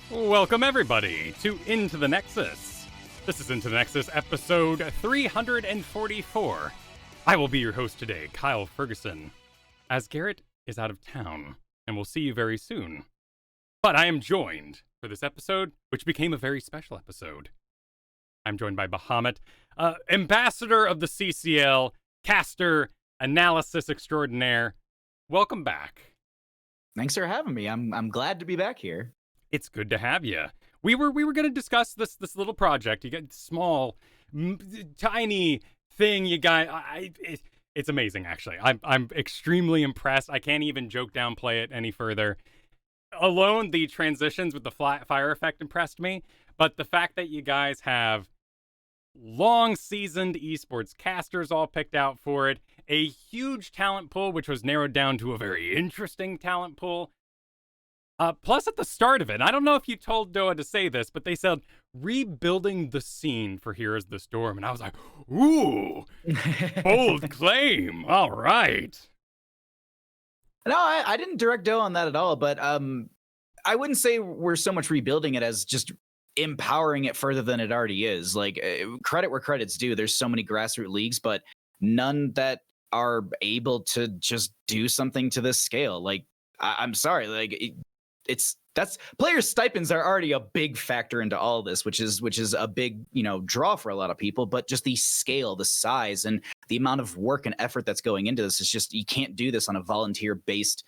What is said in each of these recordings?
Welcome everybody to Into the Nexus. This is Into the Nexus episode 344. I will be your host today, Kyle Fergusson, as Garrett is out of town, and we'll see you very soon. But I am joined for this episode, which became a very special episode. I'm joined by Bahamut, ambassador of the CCL, caster, analysis extraordinaire. Welcome back. Thanks for having me. I'm glad to be back here. It's good to have you. We were going to discuss this little project. You got small, tiny thing you got. It's amazing, actually. I'm extremely impressed. I can't even joke downplay it any further. Alone, the transitions with the fire effect impressed me. But the fact that you guys have long-seasoned esports casters all picked out for it, a huge talent pool, which was narrowed down to a very interesting talent pool. Plus, at the start of it, I don't know if you told Doa to say this, but they said rebuilding the scene for Heroes of the Storm, and I was like, ooh, bold claim. All right. No, I didn't direct Doa on that at all, but I wouldn't say we're so much rebuilding it as just empowering it further than it already is. Like, credit where credit's due. There's so many grassroots leagues, but none that are able to just do something to this scale. Like, I'm sorry, like that's players' stipends are already a big factor into all this, which is a big, draw for a lot of people. But just the scale, the size, and the amount of work and effort that's going into this is just, you can't do this on a volunteer-based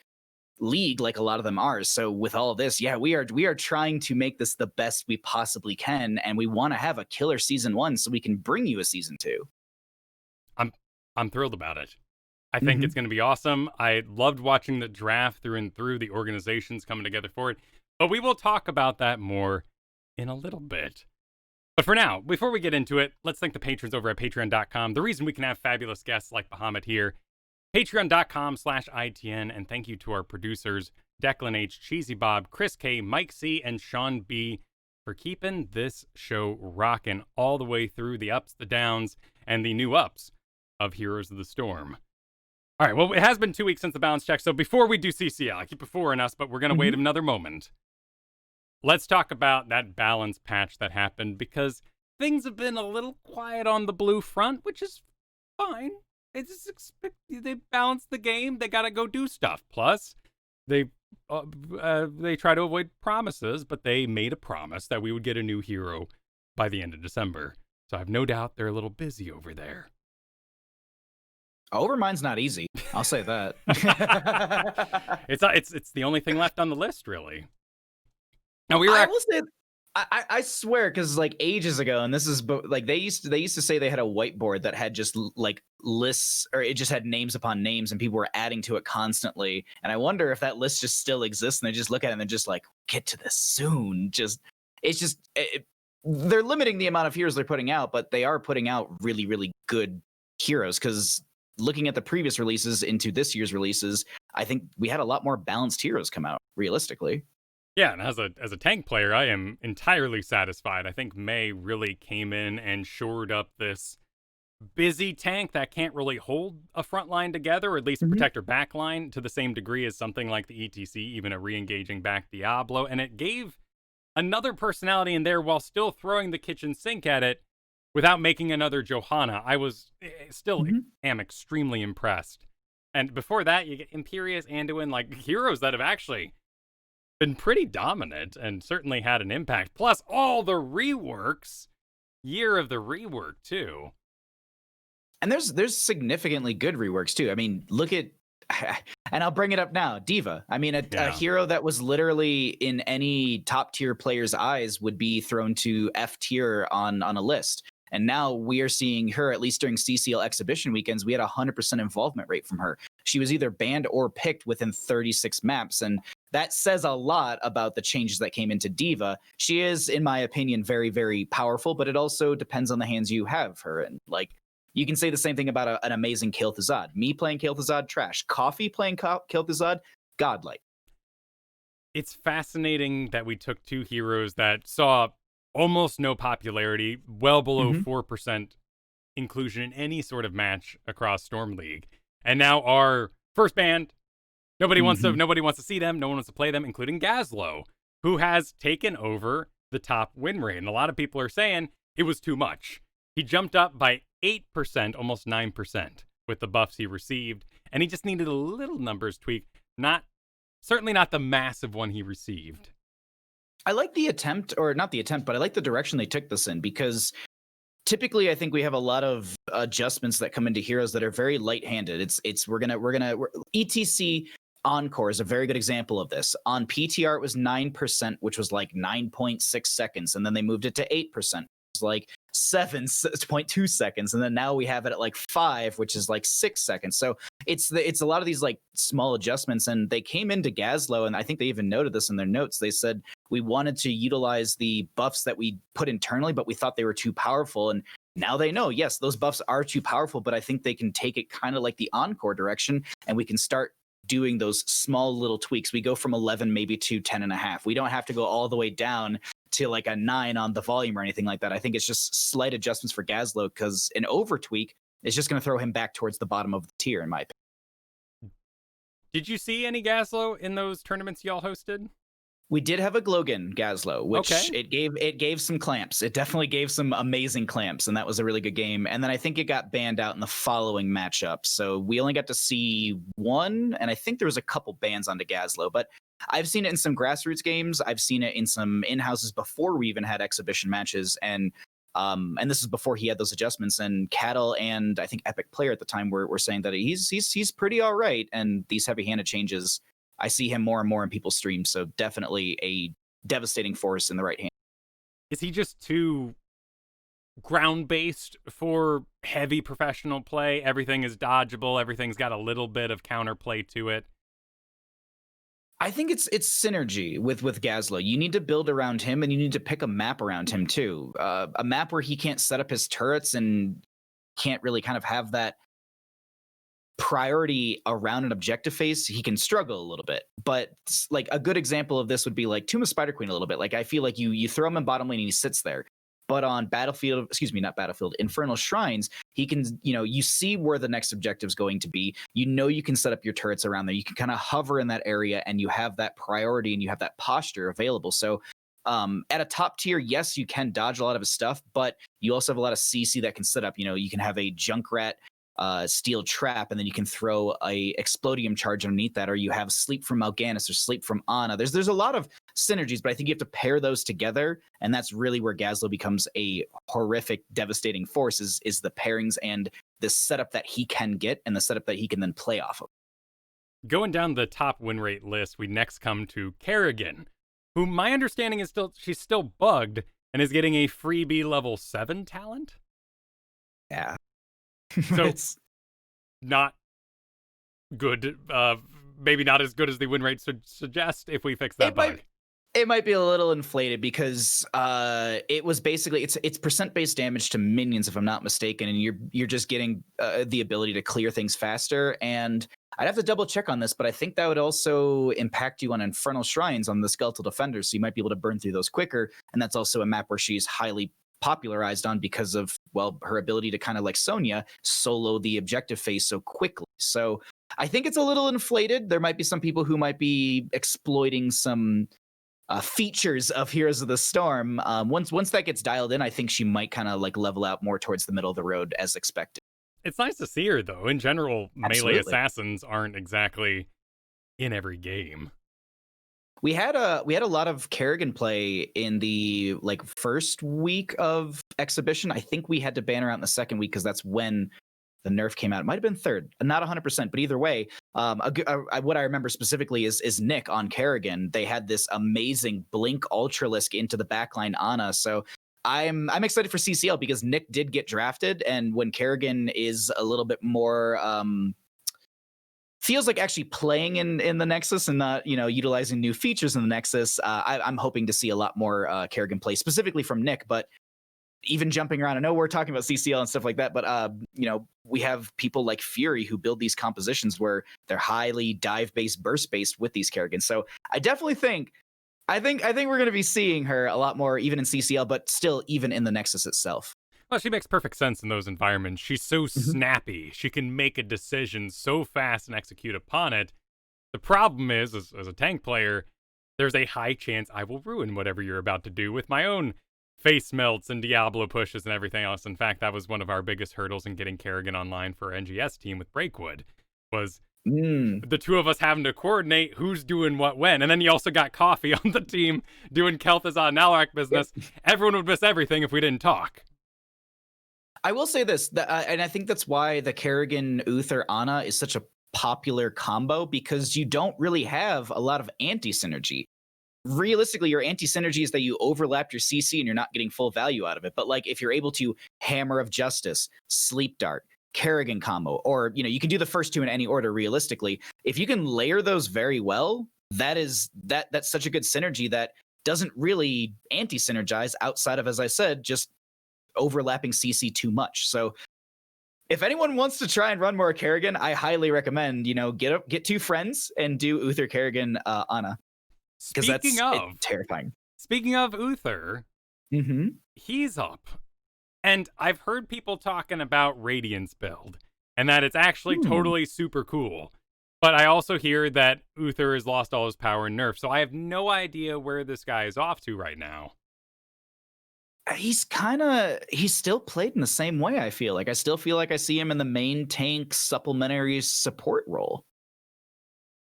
league like a lot of them are. So with all of this, yeah, we are trying to make this the best we possibly can, and we want to have a killer season 1 so we can bring you a season 2. I'm thrilled about it. I think it's going to be awesome. I loved watching the draft through and through, the organizations coming together for it. But we will talk about that more in a little bit. But for now, before we get into it, let's thank the patrons over at patreon.com. The reason we can have fabulous guests like Bahamut here. Patreon.com/ITN. And thank you to our producers, Declan H, Cheesy Bob, Chris K, Mike C, and Sean B, for keeping this show rocking all the way through the ups, the downs, and the new ups of Heroes of the Storm. All right, well, it has been 2 weeks since the balance check, so before we do CCL, I keep beforeing us, but we're going to wait another moment. Let's talk about that balance patch that happened, because things have been a little quiet on the blue front, which is fine. They balanced the game. They got to go do stuff. Plus, they try to avoid promises, but they made a promise that we would get a new hero by the end of December. So I have no doubt they're a little busy over there. Overmind's not easy. I'll say that. It's the only thing left on the list, really. Now I will say, I swear, because like ages ago, and this is like they used to say they had a whiteboard that had just like lists, or it just had names upon names, and people were adding to it constantly. And I wonder if that list just still exists, and they just look at it and they're just like, get to this soon. They're limiting the amount of heroes they're putting out, but they are putting out really, really good heroes, because looking at the previous releases into this year's releases, I think we had a lot more balanced heroes come out, realistically. Yeah, and as a tank player, I am entirely satisfied. I think May really came in and shored up this busy tank that can't really hold a front line together, or at least protect her back line to the same degree as something like the ETC, even a re-engaging back Diablo. And it gave another personality in there while still throwing the kitchen sink at it, without making another Johanna. I was still am extremely impressed. And before that, you get Imperious, Anduin, like heroes that have actually been pretty dominant and certainly had an impact. Plus all the reworks, year of the rework too. And there's significantly good reworks too. I mean, look at, and I'll bring it up now, D.Va. I mean, a hero that was literally in any top tier player's eyes would be thrown to F tier on a list. And now we are seeing her, at least during CCL exhibition weekends, we had 100% involvement rate from her. She was either banned or picked within 36 maps. And that says a lot about the changes that came into D.Va. She is, in my opinion, very, very powerful, but it also depends on the hands you have her in. Like, you can say the same thing about an amazing Kel'Thuzad. Me playing Kel'Thuzad, trash. Coffee playing Kel'Thuzad, godlike. It's fascinating that we took two heroes that saw almost no popularity, well below 4% inclusion in any sort of match across Storm League, and now are first banned. Nobody wants to see them. No one wants to play them, including Gazlo. who has taken over the top win rate. And a lot of people are saying it was too much. He jumped up by 8%, almost 9% with the buffs he received. And he just needed a little numbers tweak, certainly not the massive one he received. I like the attempt, or not the attempt, but I like the direction they took this in, because typically I think we have a lot of adjustments that come into Heroes that are very light-handed. ETC Encore is a very good example of this. On PTR, it was 9%, which was like 9.6 seconds. And then they moved it to 8%. It was like 7.2 seconds. And then now we have it at like 5, which is like 6 seconds. So it's a lot of these like small adjustments. And they came into Gazlo, and I think they even noted this in their notes. They said, we wanted to utilize the buffs that we put internally, but we thought they were too powerful. And now they know, yes, those buffs are too powerful, but I think they can take it kind of like the Encore direction, and we can start doing those small little tweaks. We go from 11 maybe to 10.5. We don't have to go all the way down to like a 9 on the volume or anything like that. I think it's just slight adjustments for Gazlo, because an over tweak is just going to throw him back towards the bottom of the tier, in my opinion. Did you see any Gazlo in those tournaments y'all hosted? We did have a Glogan Gazlo, which it gave some clamps. It definitely gave some amazing clamps, and that was a really good game. And then I think it got banned out in the following matchup. So we only got to see one, and I think there was a couple bans onto Gazlo. But I've seen it in some grassroots games. I've seen it in some in-houses before we even had exhibition matches. And this is before he had those adjustments. And Cattle and I think Epic Player at the time were saying that he's pretty all right. And these heavy-handed changes, I see him more and more in people's streams, so definitely a devastating force in the right hand. Is he just too ground-based for heavy professional play? Everything is dodgeable, everything's got a little bit of counterplay to it. I think it's synergy with Gazlo. You need to build around him, and you need to pick a map around him too. A map where he can't set up his turrets and can't really kind of have that priority around an objective phase, he can struggle a little bit. But like a good example of this would be like Tomb of Spider Queen a little bit. Like I feel like you throw him in bottom lane and he sits there. But on Infernal Shrines, he can, you see where the next objective is going to be. You can set up your turrets around there. You can kind of hover in that area, and you have that priority and you have that posture available. So at a top tier, yes, you can dodge a lot of his stuff, but you also have a lot of CC that can set up. You can have a Junkrat steel trap, and then you can throw a explodium charge underneath that, or you have sleep from Mal'Ganis or sleep from Ana. There's a lot of synergies, but I think you have to pair those together, and that's really where Gazlo becomes a horrific, devastating force, is the pairings and the setup that he can get and the setup that he can then play off of. Going down the top win rate list, we next come to Kerrigan, who my understanding is she's still bugged and is getting a freebie level 7 talent. Yeah. So it's not good. Maybe not as good as the win rate suggest if we fix that bug. It might be a little inflated, because it was basically it's percent-based damage to minions, if I'm not mistaken, and you're just getting the ability to clear things faster. And I'd have to double check on this, but I think that would also impact you on Infernal Shrines on the Skeletal Defenders, so you might be able to burn through those quicker. And that's also a map where she's highly popularized on because of, well, her ability to kind of like Sonya solo the objective phase so quickly. So I think it's a little inflated. There might be some people who might be exploiting some features of Heroes of the Storm. Once that gets dialed in, I think she might kind of like level out more towards the middle of the road as expected. It's nice to see her, though. In general, Absolutely. Melee assassins aren't exactly in every game. We had a lot of Kerrigan play in the like first week of exhibition. I think we had to ban her out in the second week, because that's when the nerf came out. It might have been third, not 100%, but either way, what I remember specifically is Nick on Kerrigan. They had this amazing blink Ultralisk into the backline Ana. So I'm excited for CCL, because Nick did get drafted, and when Kerrigan is a little bit more feels like actually playing in the Nexus and not, utilizing new features in the Nexus, I'm hoping to see a lot more Kerrigan play, specifically from Nick. But even jumping around, I know we're talking about CCL and stuff like that, but we have people like Fury who build these compositions where they're highly dive-based, burst-based with these Kerrigans. So I definitely think we're going to be seeing her a lot more, even in CCL, but still even in the Nexus itself. Well, she makes perfect sense in those environments. She's so snappy. She can make a decision so fast and execute upon it. The problem is, as a tank player, there's a high chance I will ruin whatever you're about to do with my own face melts and Diablo pushes and everything else. In fact, that was one of our biggest hurdles in getting Kerrigan online for our NGS team with Breakwood, was the two of us having to coordinate who's doing what when. And then you also got Coffee on the team doing Kel'Thuzad and Alarak business. Everyone would miss everything if we didn't talk. I will say this, and I think that's why the Kerrigan, Uther, Ana is such a popular combo, because you don't really have a lot of anti-synergy. Realistically, your anti-synergy is that you overlap your CC and you're not getting full value out of it. But like, if you're able to Hammer of Justice, Sleep Dart, Kerrigan combo, or you can do the first two in any order. Realistically, if you can layer those very well, that's such a good synergy that doesn't really anti-synergize outside of, as I said, just overlapping CC too much. So if anyone wants to try and run more Kerrigan, I highly recommend get two friends and do Uther, Kerrigan, Ana. Because that's terrifying. Speaking of Uther, he's up. And I've heard people talking about Radiance build, and that it's actually totally super cool. But I also hear that Uther has lost all his power and nerf, so I have no idea where this guy is off to right now. He's still played in the same way, I feel like. I still feel like I see him in the main tank supplementary support role.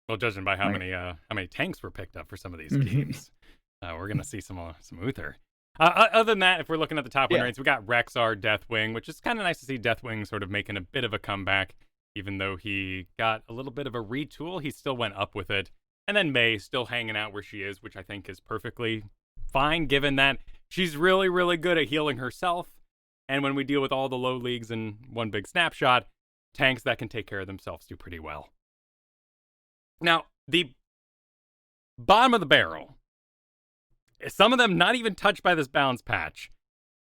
Well, judging by how many tanks were picked up for some of these games, we're going to see some Uther. Other than that, if we're looking at the top win rates, we got Rexar, Deathwing, which is kind of nice to see Deathwing sort of making a bit of a comeback. Even though he got a little bit of a retool, he still went up with it. And then Mei still hanging out where she is, which I think is perfectly fine, given that she's really, really good at healing herself. And when we deal with all the low leagues in one big snapshot, tanks that can take care of themselves do pretty well. Now, the bottom of the barrel, some of them not even touched by this balance patch.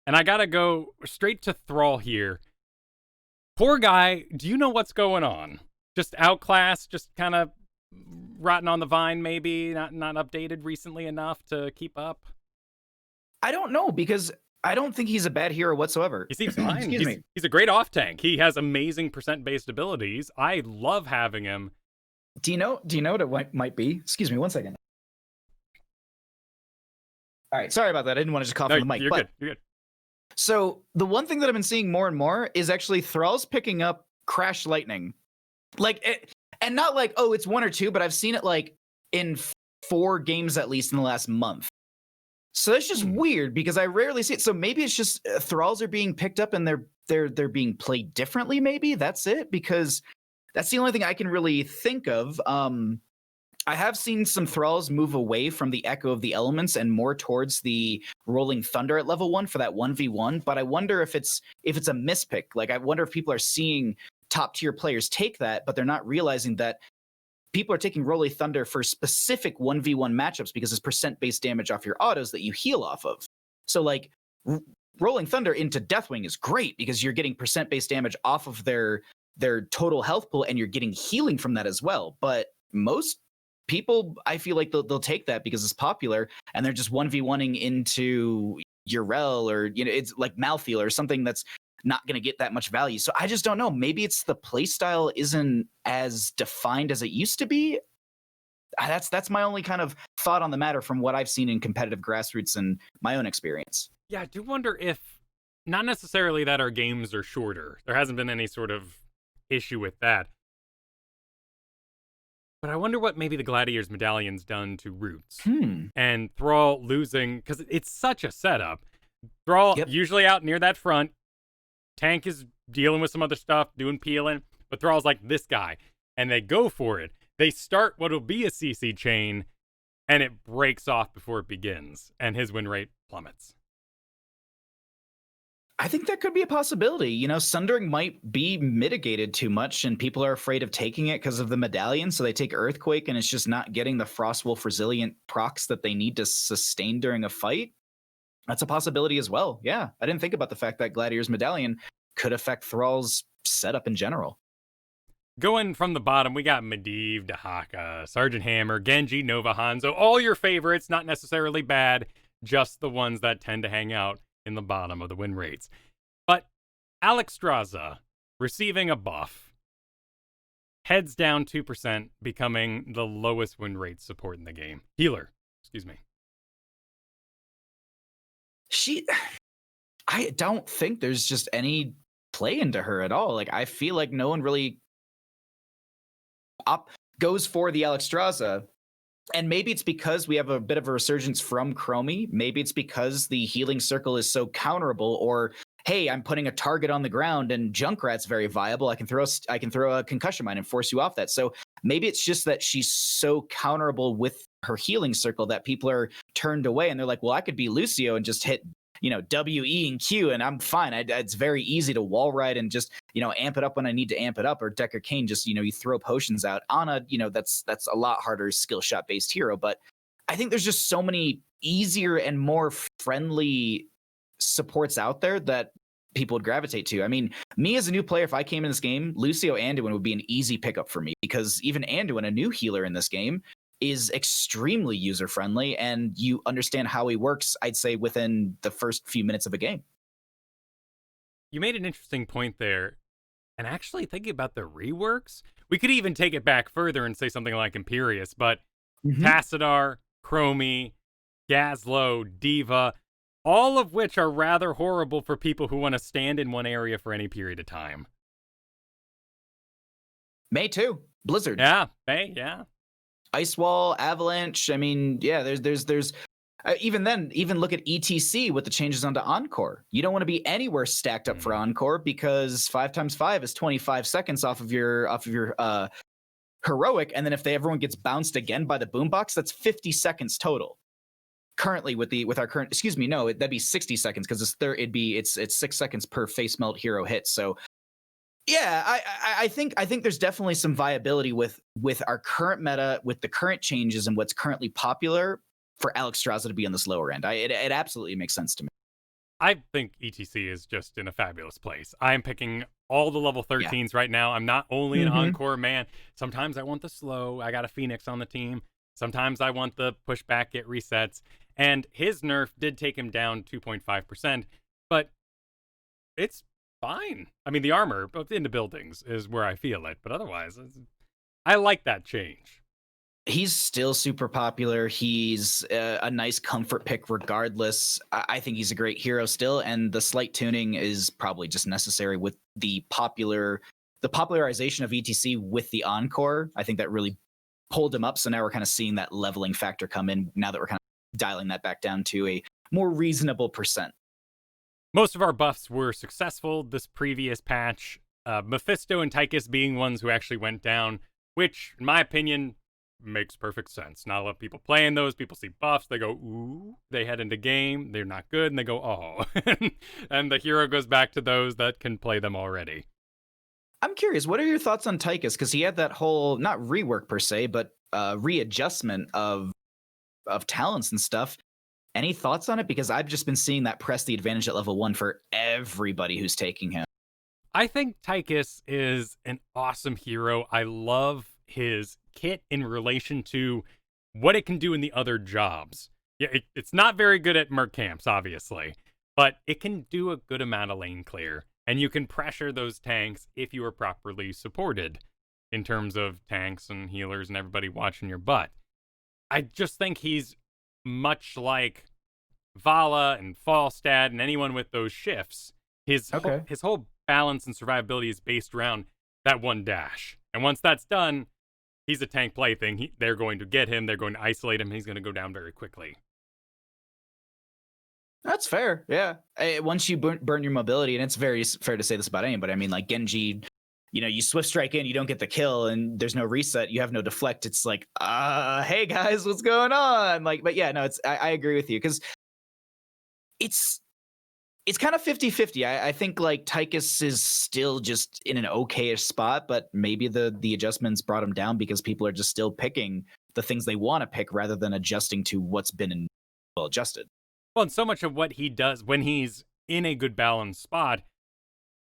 And I gotta go straight to Thrall here. Poor guy, do you know what's going on? Just outclassed, just kind of rotten on the vine, maybe? Not updated recently enough to keep up? I don't know, because I don't think he's a bad hero whatsoever. He seems fine. He's a great off-tank. He has amazing percent-based abilities. I love having him. Do you know what it might be? Excuse me, 1 second. All right, sorry about that. I didn't want to just cough on the mic. You're good. So the one thing that I've been seeing more and more is actually Thrall's picking up Crash Lightning. And not like, oh, it's 1 or 2, but I've seen it like in 4 games at least in the last month. So that's just weird, because I rarely see it. So maybe it's just Thralls are being picked up and they're being played differently. Maybe that's it, because that's the only thing I can really think of. I have seen some Thralls move away from the Echo of the Elements and more towards the Rolling Thunder at level 1 for that 1v1. But I wonder if it's a mispick. Like, I wonder if people are seeing top tier players take that, but they're not realizing that people are taking Rolling Thunder for specific 1v1 matchups because it's percent-based damage off your autos that you heal off of. So like Rolling Thunder into Deathwing is great because you're getting percent-based damage off of their total health pool and you're getting healing from that as well. But most people, I feel like they'll take that because it's popular and they're just 1v1ing into Urel or, it's like Malthael or something that's not going to get that much value. So I just don't know. Maybe it's the playstyle isn't as defined as it used to be. That's my only kind of thought on the matter from what I've seen in competitive grassroots and my own experience. Yeah, I do wonder if, not necessarily that our games are shorter. There hasn't been any sort of issue with that. But I wonder what maybe the Gladiator's Medallion's done to Roots. And Thrall losing, because it's such a setup. Thrall usually out near that front. Tank is dealing with some other stuff, doing peeling. But Thrall's like this guy. And they go for it. They start what will be a CC chain, and it breaks off before it begins. And his win rate plummets. I think that could be a possibility. Sundering might be mitigated too much, and people are afraid of taking it because of the medallion. So they take Earthquake, and it's just not getting the Frostwolf resilient procs that they need to sustain during a fight. That's a possibility as well. Yeah, I didn't think about the fact that Gladiator's Medallion could affect Thrall's setup in general. Going from the bottom, we got Medivh, Dahaka, Sergeant Hammer, Genji, Nova, Hanzo. All your favorites, not necessarily bad, just the ones that tend to hang out in the bottom of the win rates. But Alexstrasza receiving a buff, heads down 2%, becoming the lowest win rate support in the game. Healer. Excuse me. I don't think there's just any play into her at all. Like, I feel like no one really goes for the Alexstrasza. And maybe it's because we have a bit of a resurgence from Chromie. Maybe it's because the healing circle is so counterable, or hey, I'm putting a target on the ground and Junkrat's very viable. I can throw a concussion mine and force you off that. So maybe it's just that she's so counterable with her healing circle that people are turned away, and they're like, well, I could be Lucio and just hit, W, E, and Q, and I'm fine. It's very easy to wall ride and just, amp it up when I need to amp it up. Or Decker Kane, just, you throw potions out. Ana, that's a lot harder skill shot based hero. But I think there's just so many easier and more friendly supports out there that people would gravitate to. I mean, me as a new player, if I came in this game, Lucio Anduin would be an easy pickup for me, because even Anduin, a new healer in this game, is extremely user-friendly, and you understand how he works, I'd say, within the first few minutes of a game. You made an interesting point there. And actually thinking about the reworks, we could even take it back further and say something like Imperius, but Tassadar, Chromie, Gazlo, Diva, all of which are rather horrible for people who want to stand in one area for any period of time. May too. Blizzard. Yeah, May, yeah. Ice Wall, Avalanche. I mean, yeah, there's even then, even look at ETC with the changes onto Encore. You don't want to be anywhere stacked up for Encore, because 5 times 5 is 25 seconds off of your heroic, and then if everyone gets bounced again by the boombox, that's 50 seconds total. Currently with our current, that'd be 60 seconds, because it's 6 seconds per face melt hero hit. So yeah, I think there's definitely some viability with our current meta, with the current changes and what's currently popular, for Alexstrasza to be on this lower end. It absolutely makes sense to me. I think ETC is just in a fabulous place. I'm picking all the level 13s right now. I'm not only an Encore man. Sometimes I want the slow. I got a Phoenix on the team. Sometimes I want the pushback, get resets. And his nerf did take him down 2.5%, but it's fine. I mean, the armor in the buildings is where I feel it, but otherwise, I like that change. He's still super popular. He's a nice comfort pick regardless. I think he's a great hero still, and the slight tuning is probably just necessary with the popularization of ETC with the Encore. I think that really pulled him up, so now we're kind of seeing that leveling factor come in, now that we're kind of dialing that back down to a more reasonable percent. Most of our buffs were successful this previous patch, Mephisto and Tychus being ones who actually went down, which, in my opinion, makes perfect sense. Not a lot of people playing those. People see buffs, they go, ooh, they head into game, they're not good, and they go, oh. And the hero goes back to those that can play them already. I'm curious, what are your thoughts on Tychus? Because he had that whole, not rework per se, but readjustment of talents and stuff. Any thoughts on it? Because I've just been seeing that press the advantage at level 1 for everybody who's taking him. I think Tychus is an awesome hero. I love his kit in relation to what it can do in the other jobs. Yeah, it's not very good at merc camps, obviously, but it can do a good amount of lane clear, and you can pressure those tanks if you are properly supported in terms of tanks and healers and everybody watching your butt. I just think he's much like Vala and Falstad and anyone with those shifts. His whole balance and survivability is based around that one dash. And once that's done, he's a tank plaything. They're going to get him. They're going to isolate him. He's going to go down very quickly. That's fair. Yeah. Once you burn your mobility, and it's very fair to say this about anybody. I mean, like Genji, you swift strike in, you don't get the kill, and there's no reset, you have no deflect. It's like, hey guys, what's going on? Like, but yeah, no, I agree with you, because it's kind of 50-50. I think like Tychus is still just in an okay-ish spot, but maybe the adjustments brought him down because people are just still picking the things they want to pick rather than adjusting to what's been adjusted. Well, and so much of what he does when he's in a good balanced spot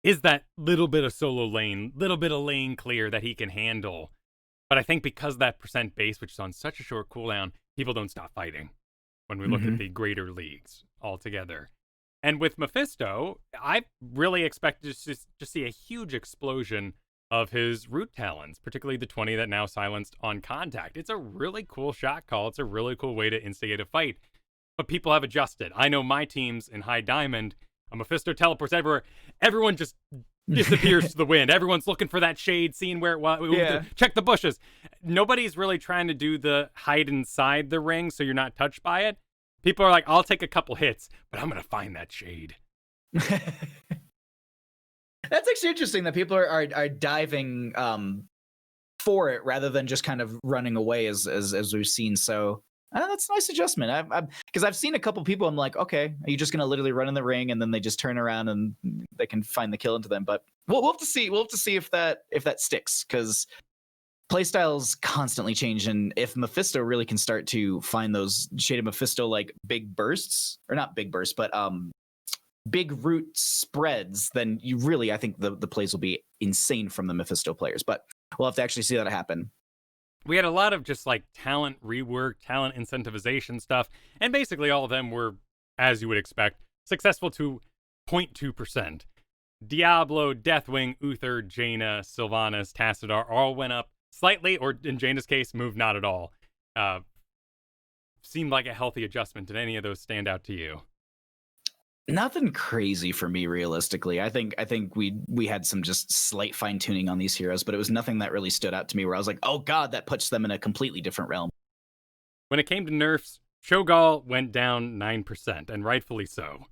is that little bit of solo lane, little bit of lane clear that he can handle. But I think because that percent base, which is on such a short cooldown, people don't stop fighting when we look at the greater leagues altogether. And with Mephisto, I really expect to see a huge explosion of his root talents, particularly the 20 that now silenced on contact. It's a really cool shot call. It's a really cool way to instigate a fight. But people have adjusted. I know my teams in High Diamond, a Mephisto teleports everywhere. Everyone just disappears to the wind. Everyone's looking for that shade, seeing where it was. Yeah. Check the bushes. Nobody's really trying to do the hide inside the ring so you're not touched by it. People are like, I'll take a couple hits, but I'm going to find that shade. That's actually interesting that people are diving for it rather than just kind of running away as we've seen. So that's a nice adjustment. Because I've seen a couple people. I'm like, okay, are you just gonna literally run in the ring and then they just turn around and they can find the kill into them? But we'll have to see. We'll have to see if that sticks, because playstyles constantly change, and if Mephisto really can start to find those Shade of Mephisto like big bursts, or not big bursts, but big root spreads, then you really, I think the plays will be insane from the Mephisto players. But we'll have to actually see that happen. We had a lot of just like talent rework, talent incentivization stuff, and basically all of them were, as you would expect, successful to 0.2%. Diablo, Deathwing, Uther, Jaina, Sylvanas, Tassadar all went up slightly, or in Jaina's case, moved not at all. Seemed like a healthy adjustment. Did any of those stand out to you? Nothing crazy for me, realistically. I think we had some just slight fine tuning on these heroes, but it was nothing that really stood out to me where I was like, oh god, that puts them in a completely different realm. When it came to nerfs, Cho'Gall went down 9%, and rightfully so.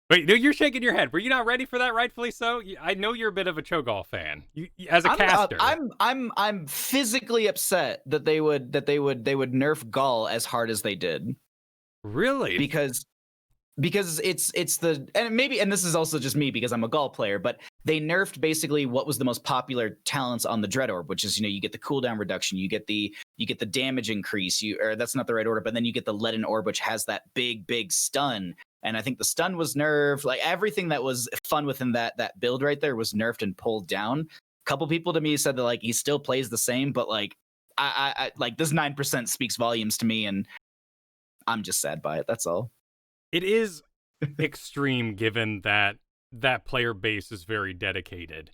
Wait, no, you're shaking your head. Were you not ready for that? Rightfully so. I know you're a bit of a Cho'Gall fan. You, as a caster, I'm physically upset that they would nerf Gall as hard as they did. Really? Because it's the, and this is also just me because I'm a Gall player, but they nerfed basically what was the most popular talents on the Dread Orb, which is, you get the cooldown reduction, you get the damage increase, or that's not the right order, but then you get the Leaden Orb, which has that big stun. And I think the stun was nerfed. Like everything that was fun within that build right there was nerfed and pulled down. A couple people to me said that like he still plays the same, but like I like this 9% speaks volumes to me, and I'm just sad by it. That's all. It is extreme given that player base is very dedicated.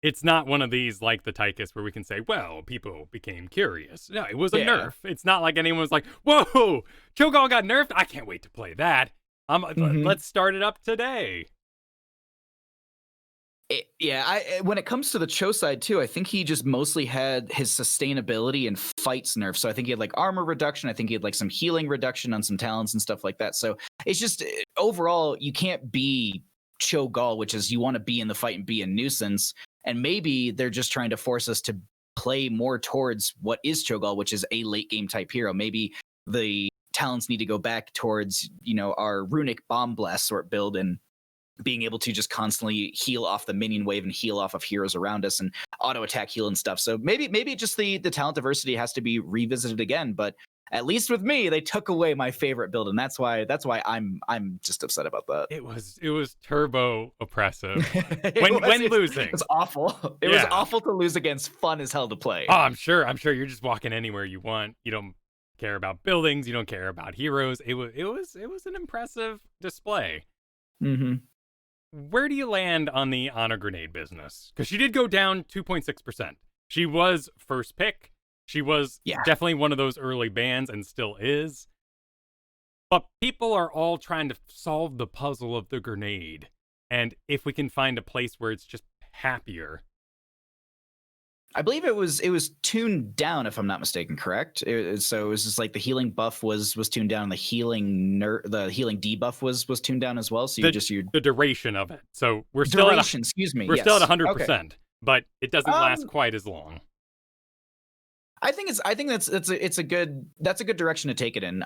It's not one of these like the Tychus where we can say, well, people became curious. No, it was a nerf. It's not like anyone was like, whoa, Cho'Gall got nerfed? I can't wait to play that. Let's start it up today. When it comes to the Cho side too, I think he just mostly had his sustainability and fights nerf. So I think he had like armor reduction. I think he had like some healing reduction on some talents and stuff like that. So it's just overall, you can't be Cho'Gall, which is you want to be in the fight and be a nuisance. And maybe they're just trying to force us to play more towards what is Cho'Gall, which is a late game type hero. Maybe the talents need to go back towards, our runic bomb blast sort build and being able to just constantly heal off the minion wave and heal off of heroes around us and auto attack heal and stuff. So maybe just the talent diversity has to be revisited again. But at least with me, they took away my favorite build, and that's why I'm just upset about that. It was turbo oppressive when losing. It was awful. It was awful to lose against fun as hell to play. Oh, I'm sure you're just walking anywhere you want. You don't care about buildings. You don't care about heroes. It was an impressive display. Mm-hmm. Where do you land on the Honor Grenade business? Because she did go down 2.6%. She was first pick. She was definitely one of those early bans and still is. But people are all trying to solve the puzzle of the grenade. And if we can find a place where it's just happier. I believe it was tuned down, if I'm not mistaken, correct? So it was just like the healing buff was tuned down, the healing debuff was tuned down as well. So the duration of it. So we're still at 100%, but it doesn't last quite as long. I think that's a good direction to take it in.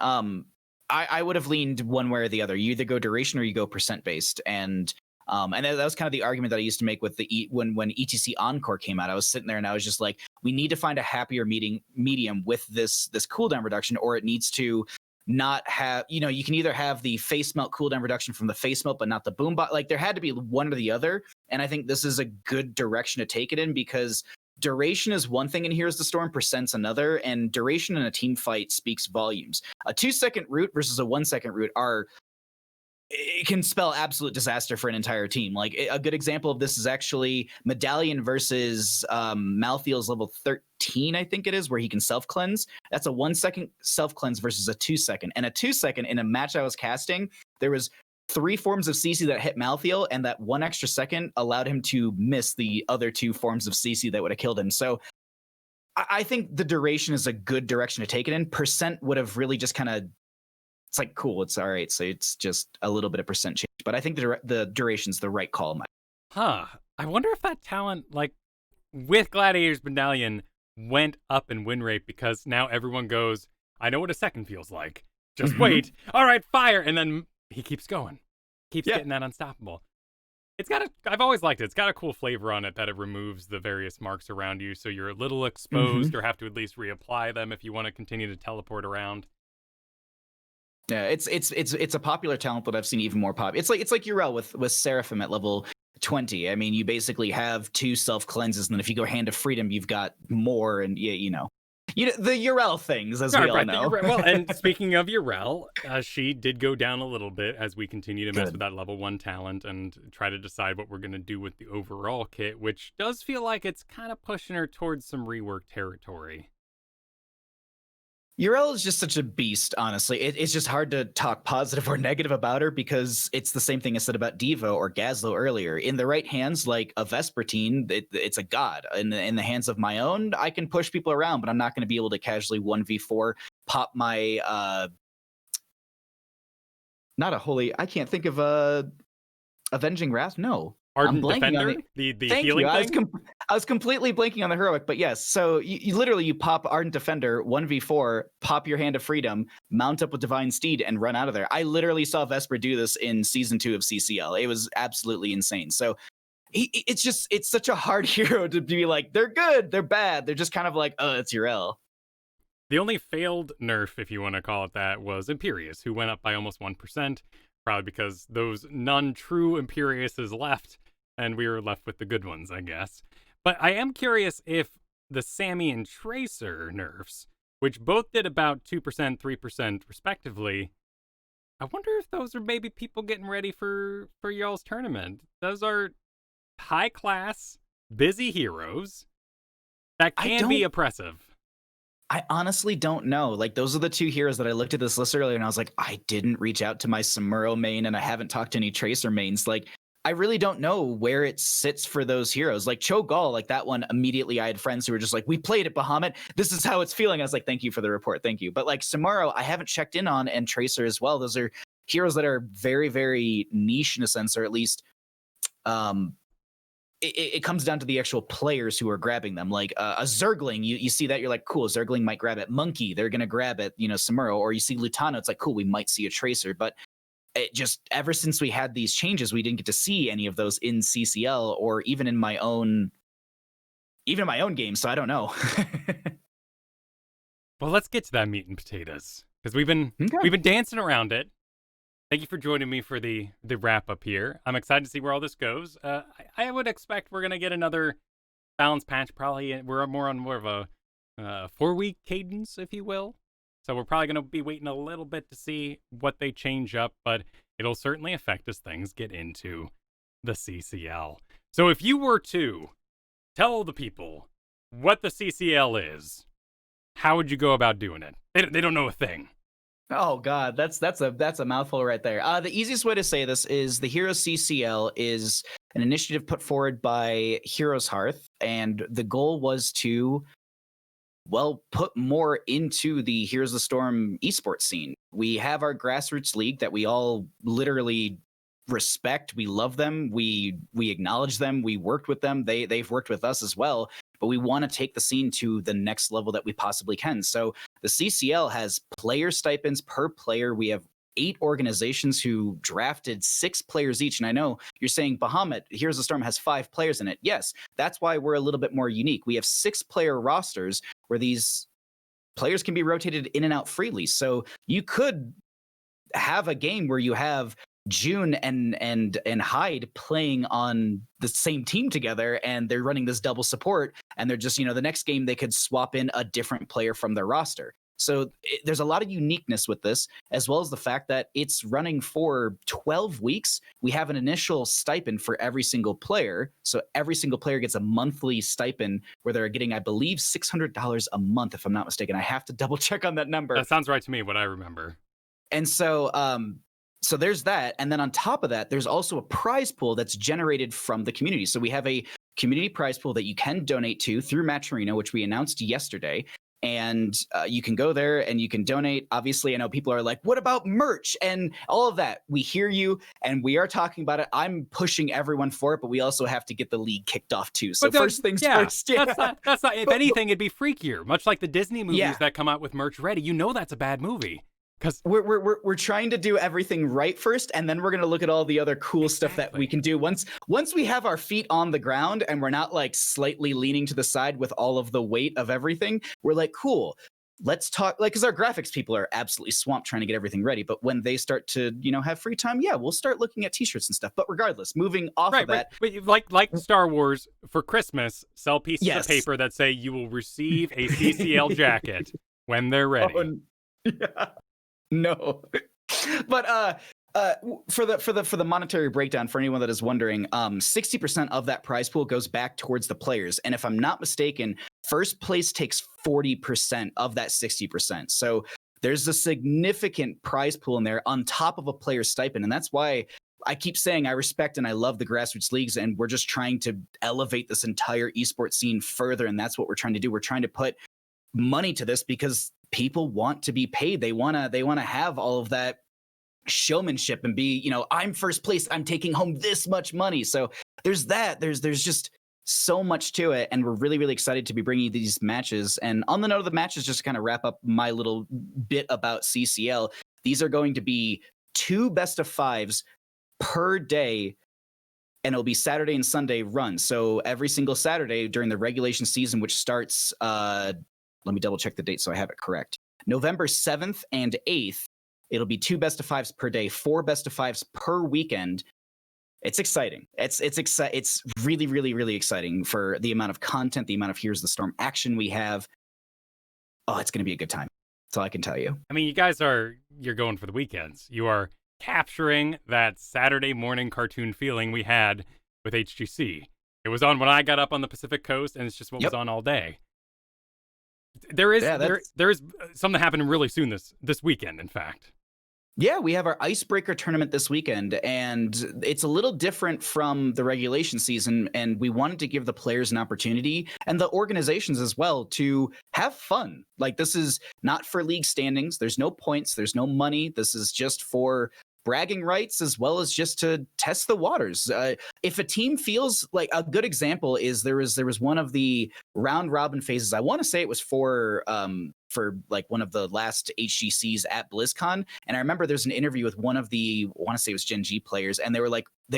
I would have leaned one way or the other. You either go duration or you go percent based, and that was kind of the argument that I used to make with when ETC Encore came out. I was sitting there and I was just like, we need to find a happier medium with this cooldown reduction, or it needs to not have, you can either have the face melt cooldown reduction from the face melt, but not the boom bot. Like there had to be one or the other. And I think this is a good direction to take it in, because duration is one thing in Heroes of the Storm, percent's another, and duration in a team fight speaks volumes. A 2-second root versus a 1-second root are it can spell absolute disaster for an entire team. Like a good example of this is actually Medallion versus Malthiel's level 13, I think it is, where he can self-cleanse. That's a 1 second self-cleanse versus a 2 second. And a 2 second in a match I was casting, there was 3 forms of CC that hit Malthiel, and that 1 extra second allowed him to miss the other 2 forms of CC that would have killed him. So I think the duration is a good direction to take it in. Percent would have really just kind of, it's like, cool, it's all right. So it's just a little bit of percent change. But I think the duration's the right call, Mike. Huh. I wonder if that talent, like, with Gladiator's Medallion, went up in win rate because now everyone goes, I know what a second feels like. Just wait. All right, fire. And then he keeps going. Keeps getting that unstoppable. I've always liked it. It's got a cool flavor on it that it removes the various marks around you, so you're a little exposed or have to at least reapply them if you want to continue to teleport around. Yeah, it's a popular talent that I've seen even more pop. It's like Urel with Seraphim at level 20. I mean, you basically have 2 self cleanses, and then if you go Hand of Freedom, you've got more, and the Urel things, as we all know. Well, and speaking of Urel, she did go down a little bit as we continue to mess with that level 1 talent and try to decide what we're going to do with the overall kit, which does feel like it's kind of pushing her towards some rework territory. Urel is just such a beast, honestly. It's just hard to talk positive or negative about her because it's the same thing I said about Devo or Gazlo earlier. In the right hands, like a Vespertine, it's a god. In the hands of my own, I can push people around, but I'm not going to be able to casually 1v4 pop my not a holy. I can't think of Avenging Wrath. No. Ardent Defender, the healing thing? I was completely blanking on the heroic, but yes. So you literally pop Ardent Defender, 1v4, pop your Hand of Freedom, mount up with Divine Steed, and run out of there. I literally saw Vesper do this in Season 2 of CCL. It was absolutely insane. So it's such a hard hero to be like, they're good, they're bad. They're just kind of like, oh, it's Urel. The only failed nerf, if you want to call it that, was Imperius, who went up by almost 1%, probably because those non-true Imperiuses left, and we were left with the good ones, I guess. But I am curious if the Sammy and Tracer nerfs, which both did about 2%, 3% respectively, I wonder if those are maybe people getting ready for y'all's tournament. Those are high-class, busy heroes that can be oppressive. I honestly don't know. Like, those are the 2 heroes that I looked at this list earlier, and I was like, I didn't reach out to my Samuro main, and I haven't talked to any Tracer mains. Like, I really don't know where it sits for those heroes. Like Cho'Gall, like that one, immediately I had friends who were just like, we played at Bahamut. This is how it's feeling. I was like, thank you for the report. Thank you. But like Samuro, I haven't checked in on, and Tracer as well. Those are heroes that are very, very niche in a sense, or at least it comes down to the actual players who are grabbing them. Like a Zergling, you see that, you're like, cool, Zergling might grab it. Monkey, they're going to grab it, Samuro. Or you see Lutano, it's like, cool, we might see a Tracer. But it just, ever since we had these changes, we didn't get to see any of those in CCL or even in my own game. So I don't know. Well, let's get to that meat and potatoes, because we've been dancing around it. Thank you for joining me for the wrap up here. I'm excited to see where all this goes. I would expect we're gonna get another balance patch. Probably we're more of a 4-week cadence, if you will. So we're probably gonna be waiting a little bit to see what they change up, but it'll certainly affect as things get into the CCL. So if you were to tell the people what the CCL is, how would you go about doing it? They don't know a thing. Oh God, that's a mouthful right there. The easiest way to say this is the Heroes CCL is an initiative put forward by HeroesHearth, and the goal was to, well, put more into the Heroes of the Storm esports scene. We have our grassroots league that we all literally respect. We love them. We acknowledge them. We worked with them. They've worked with us as well. But we want to take the scene to the next level that we possibly can. So the CCL has player stipends per player. We have 8 organizations who drafted 6 players each. And I know you're saying Bahamut, Heroes of the Storm, has 5 players in it. Yes, that's why we're a little bit more unique. We have 6-player rosters where these players can be rotated in and out freely. So you could have a game where you have June and Hyde playing on the same team together, and they're running this double support, and they're just, the next game they could swap in a different player from their roster. So there's a lot of uniqueness with this, as well as the fact that it's running for 12 weeks. We have an initial stipend for every single player. So every single player gets a monthly stipend where they're getting, I believe, $600 a month, if I'm not mistaken. I have to double check on that number. That sounds right to me, what I remember. And so, so there's that. And then on top of that, there's also a prize pool that's generated from the community. So we have a community prize pool that you can donate to through Match Arena, which we announced yesterday. And you can go there and you can donate. Obviously, I know people are like, what about merch and all of that? We hear you and we are talking about it. I'm pushing everyone for it, but we also have to get the league kicked off too. So first things first. Yeah. That's not, if anything, it'd be freakier. Much like the Disney movies that come out with merch ready. You know that's a bad movie. Because we're trying to do everything right first, and then we're going to look at all the other cool stuff that we can do once we have our feet on the ground and we're not like slightly leaning to the side with all of the weight of everything. We're like, cool, let's talk, like, because our graphics people are absolutely swamped trying to get everything ready. But when they start to, have free time, we'll start looking at t-shirts and stuff. But regardless, moving off of that, like Star Wars for Christmas, sell pieces of paper that say you will receive a CCL jacket when they're ready. No, but for the monetary breakdown, for anyone that is wondering, 60% of that prize pool goes back towards the players, and if I'm not mistaken, first place takes 40% of that 60%. So there's a significant prize pool in there on top of a player's stipend, and that's why I keep saying I respect and I love the grassroots leagues, and we're just trying to elevate this entire esports scene further, and that's what we're trying to do. We're trying to put money to this because people want to be paid. They want to have all of that showmanship and be, I'm first place, I'm taking home this much money. So there's that. There's just so much to it, and we're really, really excited to be bringing these matches. And on the note of the matches, just to kind of wrap up my little bit about CCL, these are going to be 2 best of 5s per day, and it'll be Saturday and Sunday runs. So every single Saturday during the regulation season, which starts let me double check the date so I have it correct. November 7th and 8th, it'll be 2 best of 5s per day, 4 best of 5s per weekend. It's exciting. It's really, really, really exciting for the amount of content, the amount of Here's the Storm action we have. Oh, it's going to be a good time. That's all I can tell you. I mean, you guys you're going for the weekends. You are capturing that Saturday morning cartoon feeling we had with HGC. It was on when I got up on the Pacific Coast, and it's just what was on all day. There is something happening really soon this weekend, in fact. Yeah, we have our Icebreaker tournament this weekend, and it's a little different from the regulation season, and we wanted to give the players an opportunity, and the organizations as well, to have fun. Like, this is not for league standings. There's no points. There's no money. This is just for bragging rights, as well as just to test the waters. If a team feels like, a good example is there was one of the round robin phases. I want to say it was for like one of the last HGCs at BlizzCon, and I remember there's an interview with one of the, I want to say it was Gen G players, and they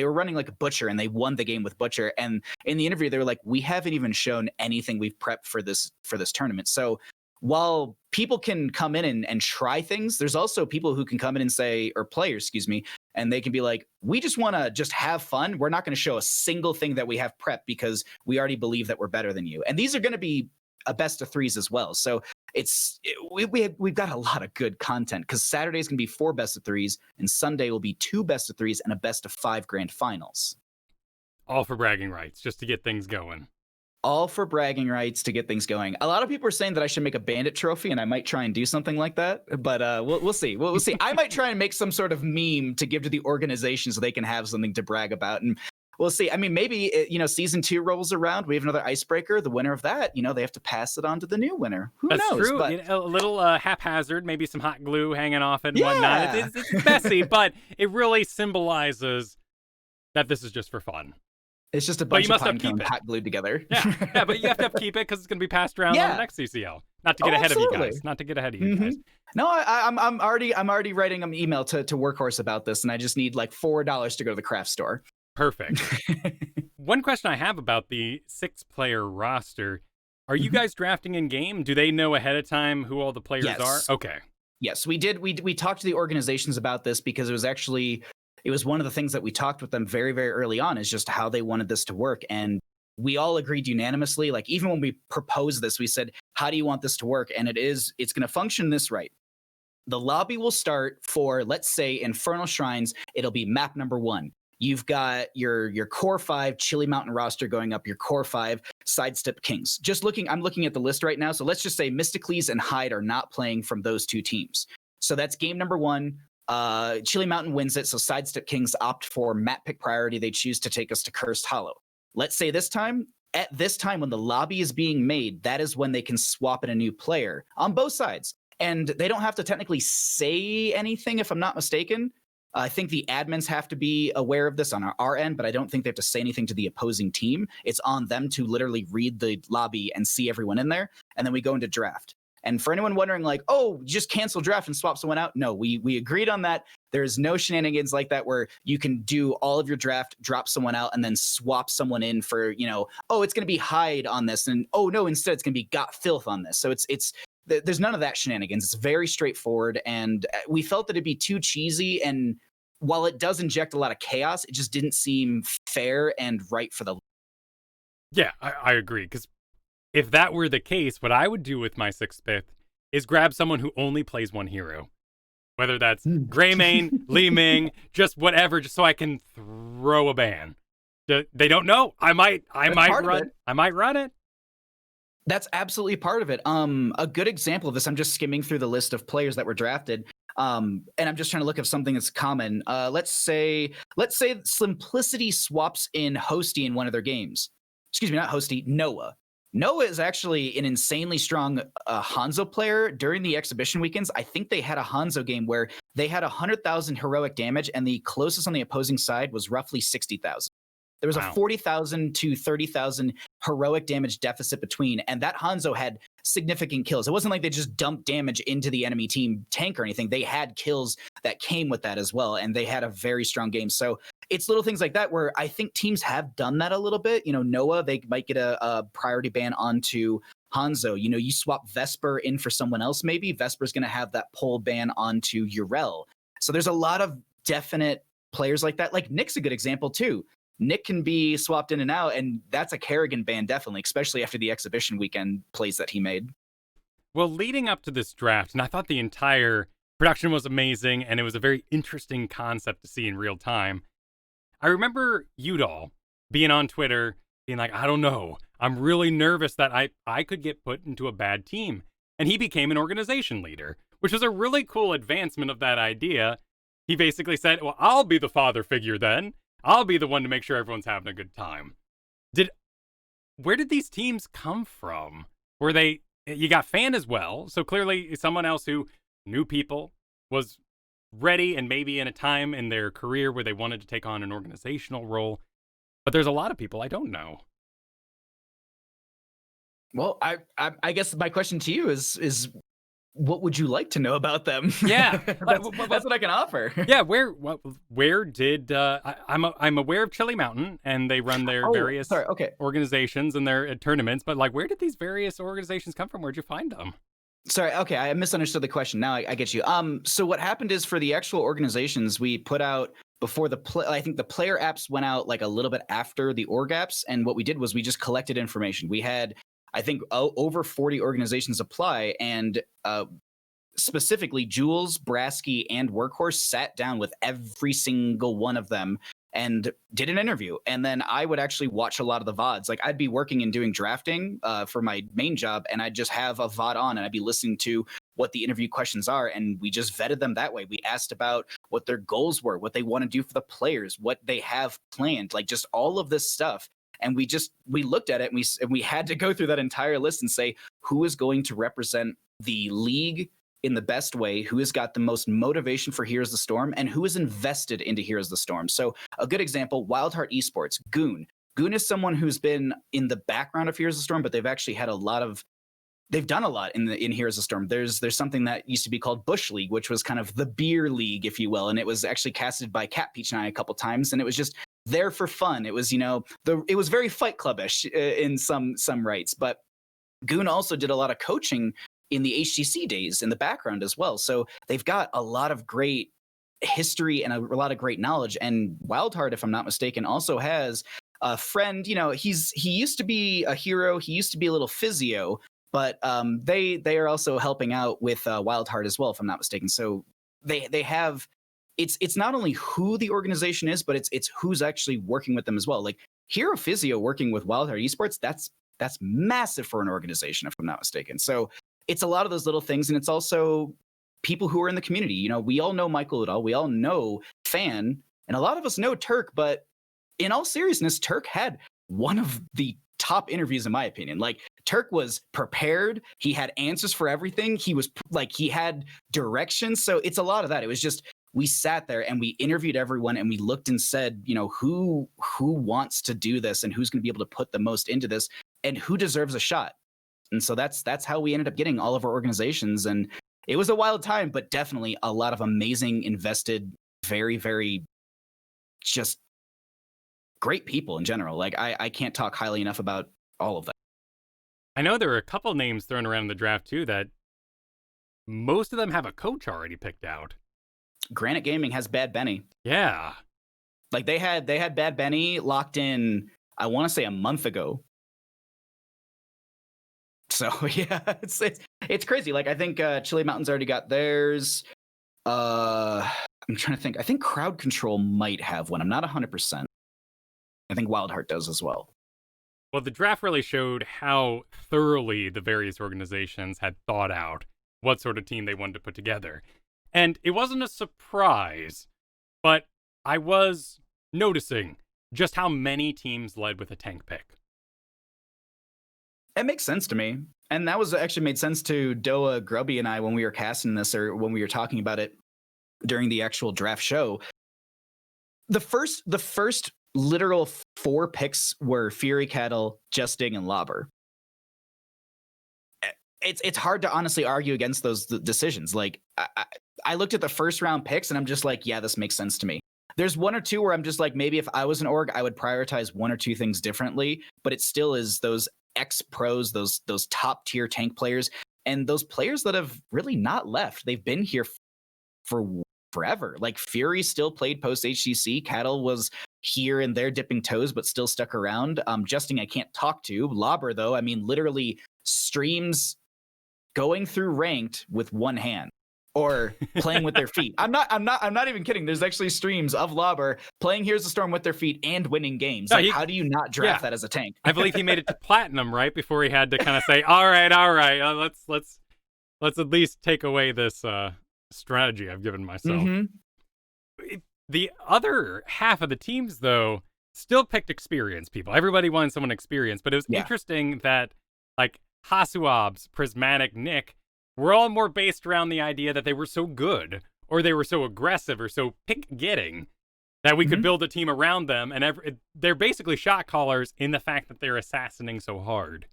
were running like a Butcher, and they won the game with Butcher. And in the interview, they were like, we haven't even shown anything we've prepped for this tournament. So while people can come in and try things, there's also people who can come in and say, or players, excuse me, and they can be like, we just want to just have fun. We're not going to show a single thing that we have prepped because we already believe that we're better than you. And these are going to be a best of 3s as well. So we've got a lot of good content, because Saturday's going to be 4 best of 3s, and Sunday will be 2 best of 3s and a best of 5 grand finals. All for bragging rights, just to get things going. All for bragging rights to get things going. A lot of people are saying that I should make a bandit trophy, and I might try and do something like that. But we'll see. We'll see. I might try and make some sort of meme to give to the organization so they can have something to brag about. And we'll see. I mean, maybe season 2 rolls around. We have another Icebreaker. The winner of that, they have to pass it on to the new winner. Who knows? That's true. But a little haphazard, maybe some hot glue hanging off it and whatnot. It's messy, but it really symbolizes that this is just for fun. It's just a bunch of pine cones hot glued together. Yeah, but you have to upkeep it because it's going to be passed around on the next CCL. Not to get ahead of you guys. Not to get ahead of you guys. No, I'm already writing an email to Workhorse about this, and I just need like $4 to go to the craft store. Perfect. One question I have about the 6-player roster: are you guys drafting in game? Do they know ahead of time who all the players are? Okay. Yes, we did. We talked to the organizations about this because it was one of the things that we talked with them very, very early on, is just how they wanted this to work. And we all agreed unanimously. Like, even when we proposed this, we said, how do you want this to work? And it's going to function this right. The lobby will start for, let's say, Infernal Shrines. It'll be map number 1. You've got your core 5 Chili Mountain roster going up, your core 5 Sidestep Kings. I'm looking at the list right now. So let's just say Mysticles and Hyde are not playing from those 2 teams. So that's game number 1. Chili Mountain wins it. So Sidestep Kings opt for map pick priority. They choose to take us to Cursed Hollow. Let's say at this time when the lobby is being made, that is when they can swap in a new player on both sides. And they don't have to technically say anything, if I'm not mistaken. I think the admins have to be aware of this on our end, but I don't think they have to say anything to the opposing team. It's on them to literally read the lobby and see everyone in there. And then we go into draft. And for anyone wondering, like, oh, just cancel draft and swap someone out. No, we agreed on that. There's no shenanigans like that where you can do all of your draft, drop someone out, and then swap someone in for, oh, it's going to be Hyde on this. And, oh, no, instead it's going to be Got Filth on this. So there's none of that shenanigans. It's very straightforward. And we felt that it'd be too cheesy. And while it does inject a lot of chaos, it just didn't seem fair and right for the. Yeah, I agree. Because if that were the case, what I would do with my 6th pick is grab someone who only plays one hero. Whether that's Greymane, Li Ming, just whatever, just so I can throw a ban. They don't know. I might run it. That's absolutely part of it. A good example of this, I'm just skimming through the list of players that were drafted. And I'm just trying to look up something that's common. Let's say Simplicity swaps in Hosty in one of their games. Excuse me, not Hosty, Noah. Noah is actually an insanely strong Hanzo player. During the exhibition weekends, I think they had a Hanzo game where they had 100,000 heroic damage, and the closest on the opposing side was roughly 60,000. There was a 40,000 to 30,000 heroic damage deficit between, and that Hanzo had significant kills. It wasn't like they just dumped damage into the enemy team tank or anything. They had kills that came with that as well, and they had a very strong game. So it's little things like that where I think teams have done that a little bit. Noah, they might get a priority ban onto Hanzo. You swap Vesper in for someone else, maybe. Vesper's going to have that pull ban onto Yrel. So there's a lot of definite players like that. Like Nick's a good example too. Nick can be swapped in and out, and that's a Kerrigan ban, definitely, especially after the exhibition weekend plays that he made. Well, leading up to this draft, and I thought the entire production was amazing, and it was a very interesting concept to see in real time. I remember Udall being on Twitter, being like, I don't know, I'm really nervous that I could get put into a bad team. And he became an organization leader, which was a really cool advancement of that idea. He basically said, well, I'll be the father figure then. I'll be the one to make sure everyone's having a good time. Where did these teams come from? You got Fan as well, so clearly someone else who knew people, was ready and maybe in a time in their career where they wanted to take on an organizational role. But there's a lot of people I don't know. Well, I guess my question to you is what would you like to know about them? Yeah, that's what I can offer. Yeah, where did I'm aware of Chili Mountain, and they run their various organizations and their tournaments, but like, where did these various organizations come from? Where'd you find them? Sorry, okay, I misunderstood the question. Now I get you. So what happened is for the actual organizations, we put out before I think the player apps went out like a little bit after the org apps, and what we did was we just collected information. We had, I think, over 40 organizations apply, and specifically Jules, Brasky, and Workhorse sat down with every single one of them and did an interview. And then I would actually watch a lot of the VODs. Like, I'd be working and doing drafting for my main job, and I'd just have a VOD on, and I'd be listening to what the interview questions are, and we just vetted them that way. We asked about what their goals were, what they want to do for the players, what they have planned, like just all of this stuff. And we looked at it, and we had to go through that entire list and say, who is going to represent the league in the best way, who has got the most motivation for Heroes of the Storm, and who is invested into Heroes of the Storm. So a good example, Wildheart Esports, Goon. Goon is someone who's been in the background of Heroes of the Storm, but they've actually had they've done a lot in Heroes of the Storm. There's something that used to be called Bush League, which was kind of the beer league, if you will. And it was actually casted by Cat Peach and I a couple times. And it was just there for fun. It was, it was very Fight Club-ish in some rights, but Goon also did a lot of coaching in the HGC days in the background as well. So they've got a lot of great history and a lot of great knowledge. And Wildheart, if I'm not mistaken, also has a friend. He used to be a hero. He used to be a little physio, but they are also helping out with Wildheart as well, if I'm not mistaken. So they have it's not only who the organization is, but it's who's actually working with them as well. Like Hero Physio working with Wildheart Esports, that's massive for an organization, if I'm not mistaken. So it's a lot of those little things, and it's also people who are in the community. We all know Michael Udall, we all know Fan, and a lot of us know Turk, but in all seriousness, Turk had one of the top interviews, in my opinion. Like, Turk was prepared. He had answers for everything. He had directions. So it's a lot of that. It was just, we sat there and we interviewed everyone and we looked and said, who wants to do this and who's going to be able to put the most into this and who deserves a shot. And so that's how we ended up getting all of our organizations. And it was a wild time, but definitely a lot of amazing, invested, very, very just great people in general. Like, I can't talk highly enough about all of that. I know there are a couple names thrown around in the draft too that most of them have a coach already picked out. Granite Gaming has Bad Benny. Yeah. Like they had Bad Benny locked in, I want to say a month ago. So yeah, it's crazy. Like, I think Chile Mountains already got theirs. I'm trying to think. I think Crowd Control might have one. I'm not 100%. I think Wildheart does as well. Well, the draft really showed how thoroughly the various organizations had thought out what sort of team they wanted to put together. And it wasn't a surprise, but I was noticing just how many teams led with a tank pick. It makes sense to me. And that was actually made sense to Doa, Grubby, and I when we were casting this, or when we were talking about it during the actual draft show. The first literal 4 picks were Fury Cattle, Justing, and Lobber. It's hard to honestly argue against those decisions. Like, I looked at the first round picks and I'm just like, yeah, this makes sense to me. There's 1 or 2 where I'm just like, maybe if I was an org, I would prioritize 1 or 2 things differently, but it still is those ex-pros, those top tier tank players, and those players that have really not left. They've been here for forever. Like, Fury still played post HCC. Cattle was here and there dipping toes, but still stuck around. Justing, I can't talk to. Lobber, though, I mean, literally streams going through ranked with 1 hand or playing with their feet. I'm not even kidding. There's actually streams of Lobber playing Here's the Storm with their feet and winning games. Like, how do you not draft that as a tank? I believe he made it to platinum right before he had to kind of say, all right, let's at least take away this strategy I've given myself. Mm-hmm. The other half of the teams, though, still picked experienced people. Everybody wanted someone experienced, but it was interesting that, like, Hasuabs, Prismatic, Nick were all more based around the idea that they were so good, or they were so aggressive, or so pick-getting, that we could build a team around them, and they're basically shot callers in the fact that they're assassinating so hard.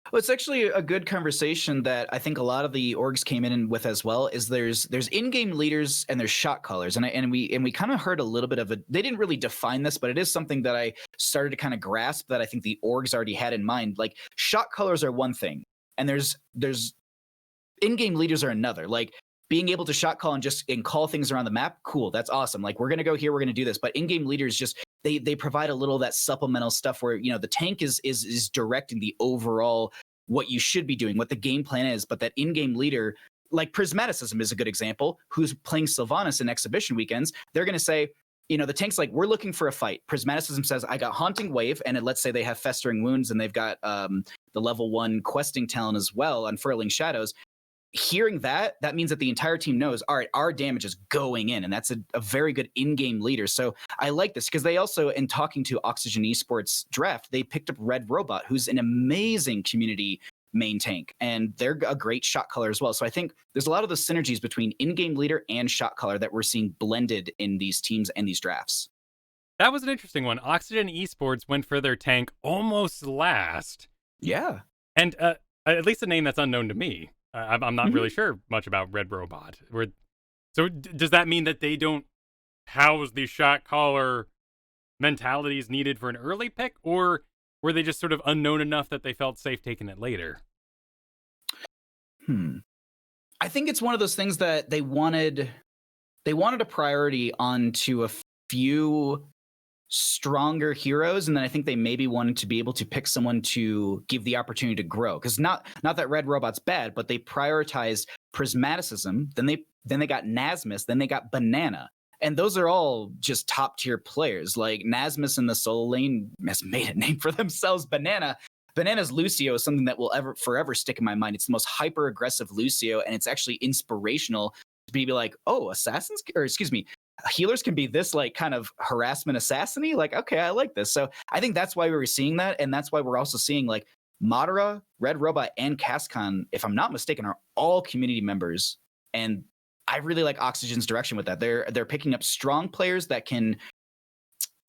Well, it's actually a good conversation that I think a lot of the orgs came in with as well. Is there's in-game leaders and there's shot callers, and we kind of heard a little bit of it. They didn't really define this, but it is something that I started to kind of grasp that I think the orgs already had in mind. Like, shot callers are one thing, and there's in-game leaders are another. Like, being able to shot call and call things around the map, cool, that's awesome. Like, we're gonna go here, we're gonna do this. But in-game leaders just they provide a little of that supplemental stuff where, the tank is directing the overall what you should be doing, what the game plan is. But that in-game leader, like Prismaticism is a good example, who's playing Sylvanas in exhibition weekends. They're gonna say, the tank's like, we're looking for a fight. Prismaticism says, I got Haunting Wave, and let's say they have Festering Wounds and they've got the level 1 questing talent as well, Unfurling Shadows. Hearing that means that the entire team knows, all right, our damage is going in, and that's a very good in-game leader. So I like this because they also, in talking to Oxygen Esports Draft, they picked up Red Robot, who's an amazing community main tank, and they're a great shot caller as well. So I think there's a lot of the synergies between in-game leader and shot caller that we're seeing blended in these teams and these drafts. That was an interesting one. Oxygen Esports went for their tank almost last. Yeah. And at least a name that's unknown to me. I'm not really sure much about Red Robot. So does that mean that they don't house the shot caller mentalities needed for an early pick, or were they just sort of unknown enough that they felt safe taking it later? I think it's one of those things that they wanted a priority onto a few stronger heroes, and then I think they maybe wanted to be able to pick someone to give the opportunity to grow. Because not that Red Robot's bad, but they prioritized Prismaticism. Then they got Nasmus. Then they got Banana. And those are all just top tier players. Like Nasmus in the solo lane has made a name for themselves. Banana's Lucio is something that will forever stick in my mind. It's the most hyper aggressive Lucio, and it's actually inspirational to be like, oh, healers can be this like kind of harassment assassin-y. Like, okay, I like this. So I think that's why we were seeing that, and that's why we're also seeing like Madara, Red Robot, and Cascon, if I'm not mistaken, are all community members. And I really like Oxygen's direction with that. They're picking up strong players that can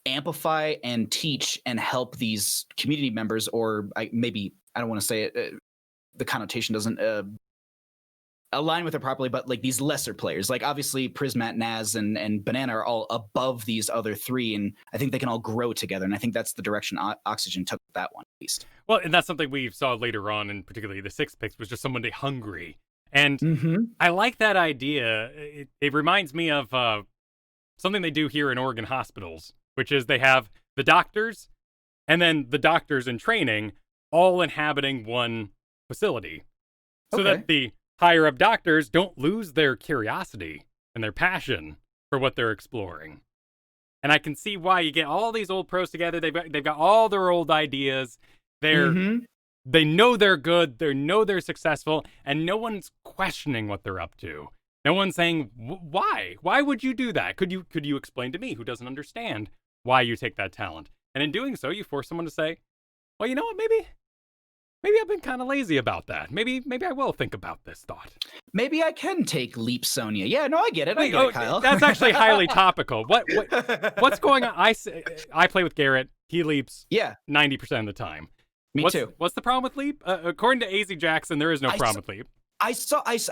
amplify and teach and help these community members, or I don't want to say it. The connotation doesn't align with it properly, but like these lesser players, like obviously Prismat, Naz, and Banana are all above these other three, and I think they can all grow together. And I think that's the direction Oxygen took that one at least. Well, and that's something we saw later on, and particularly the 6 picks was just somebody hungry. And I like that idea. It reminds me of something they do here in Oregon hospitals, which is they have the doctors and then the doctors in training all inhabiting one facility. So that the higher up doctors don't lose their curiosity and their passion for what they're exploring. And I can see why you get all these old pros together. They've got all their old ideas. They know they're good, they know they're successful, and no one's questioning what they're up to. No one's saying, why? Why would you do that? Could you explain to me, who doesn't understand, why you take that talent? And in doing so, you force someone to say, well, you know what, maybe I've been kind of lazy about that. Maybe I will think about this thought. Maybe I can take Leap Sonya. Yeah, no, I get it. I get it, Kyle. That's actually highly topical. What's going on? I play with Garrett. He leaps 90% of the time. Me too. What's the problem with Leap? According to AZ Jackson, there is no problem with Leap. I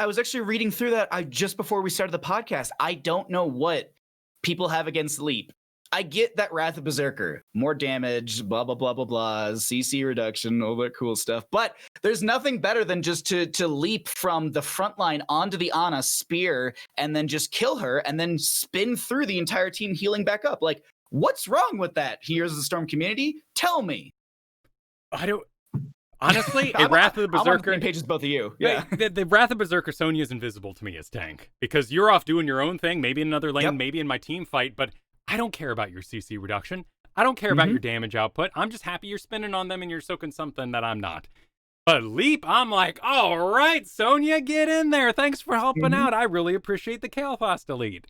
was actually reading through that just before we started the podcast. I don't know what people have against Leap. I get that Wrath of Berserker, more damage, blah, blah, blah, blah, blah, CC reduction, all that cool stuff. But there's nothing better than just to leap from the front line onto the Ana, spear, and then just kill her, and then spin through the entire team healing back up. Like, what's wrong with that? Here's the Storm community. Tell me. I don't... Honestly, Wrath of the Berserker... I'm on the same page as both of you. Yeah. The Wrath of Berserker Sonya is invisible to me as tank. Because you're off doing your own thing, maybe in another lane, maybe in my team fight, but I don't care about your CC reduction. I don't care about your damage output. I'm just happy you're spinning on them and you're soaking something that I'm not. But Leap, I'm like, all right, Sonya, get in there. Thanks for helping out. I really appreciate the Kael'thas delete.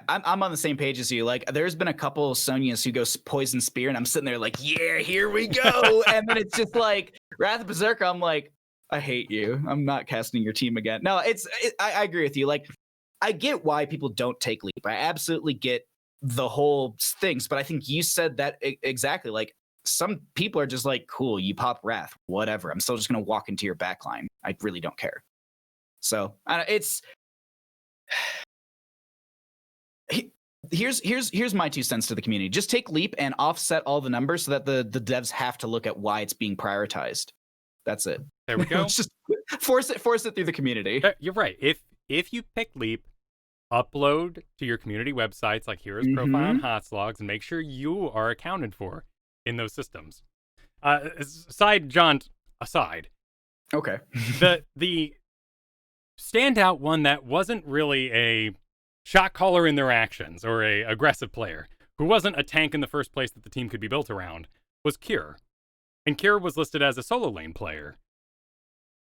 I'm on the same page as you. Like, there's been a couple Sonyas who go Poison Spear, and I'm sitting there like, yeah, here we go. And then it's just like, Wrath of Berserker, I'm like, I hate you. I'm not casting your team again. No, I agree with you. Like, I get why people don't take Leap. I absolutely get the whole things, but I think you said that exactly. Like, some people are just like, cool, you pop Wrath, whatever. I'm still just going to walk into your backline. I really don't care. So it's... Here's my 2 cents to the community. Just take Leap and offset all the numbers so that the devs have to look at why it's being prioritized. That's it. There we go. Just force it through the community. You're right. If you pick Leap, upload to your community websites like Heroes Profile and Hotslogs, and make sure you are accounted for in those systems. John, aside. Okay. the standout one that wasn't really a shot caller in their actions or a aggressive player who wasn't a tank in the first place that the team could be built around was Cure. And Cure was listed as a solo lane player.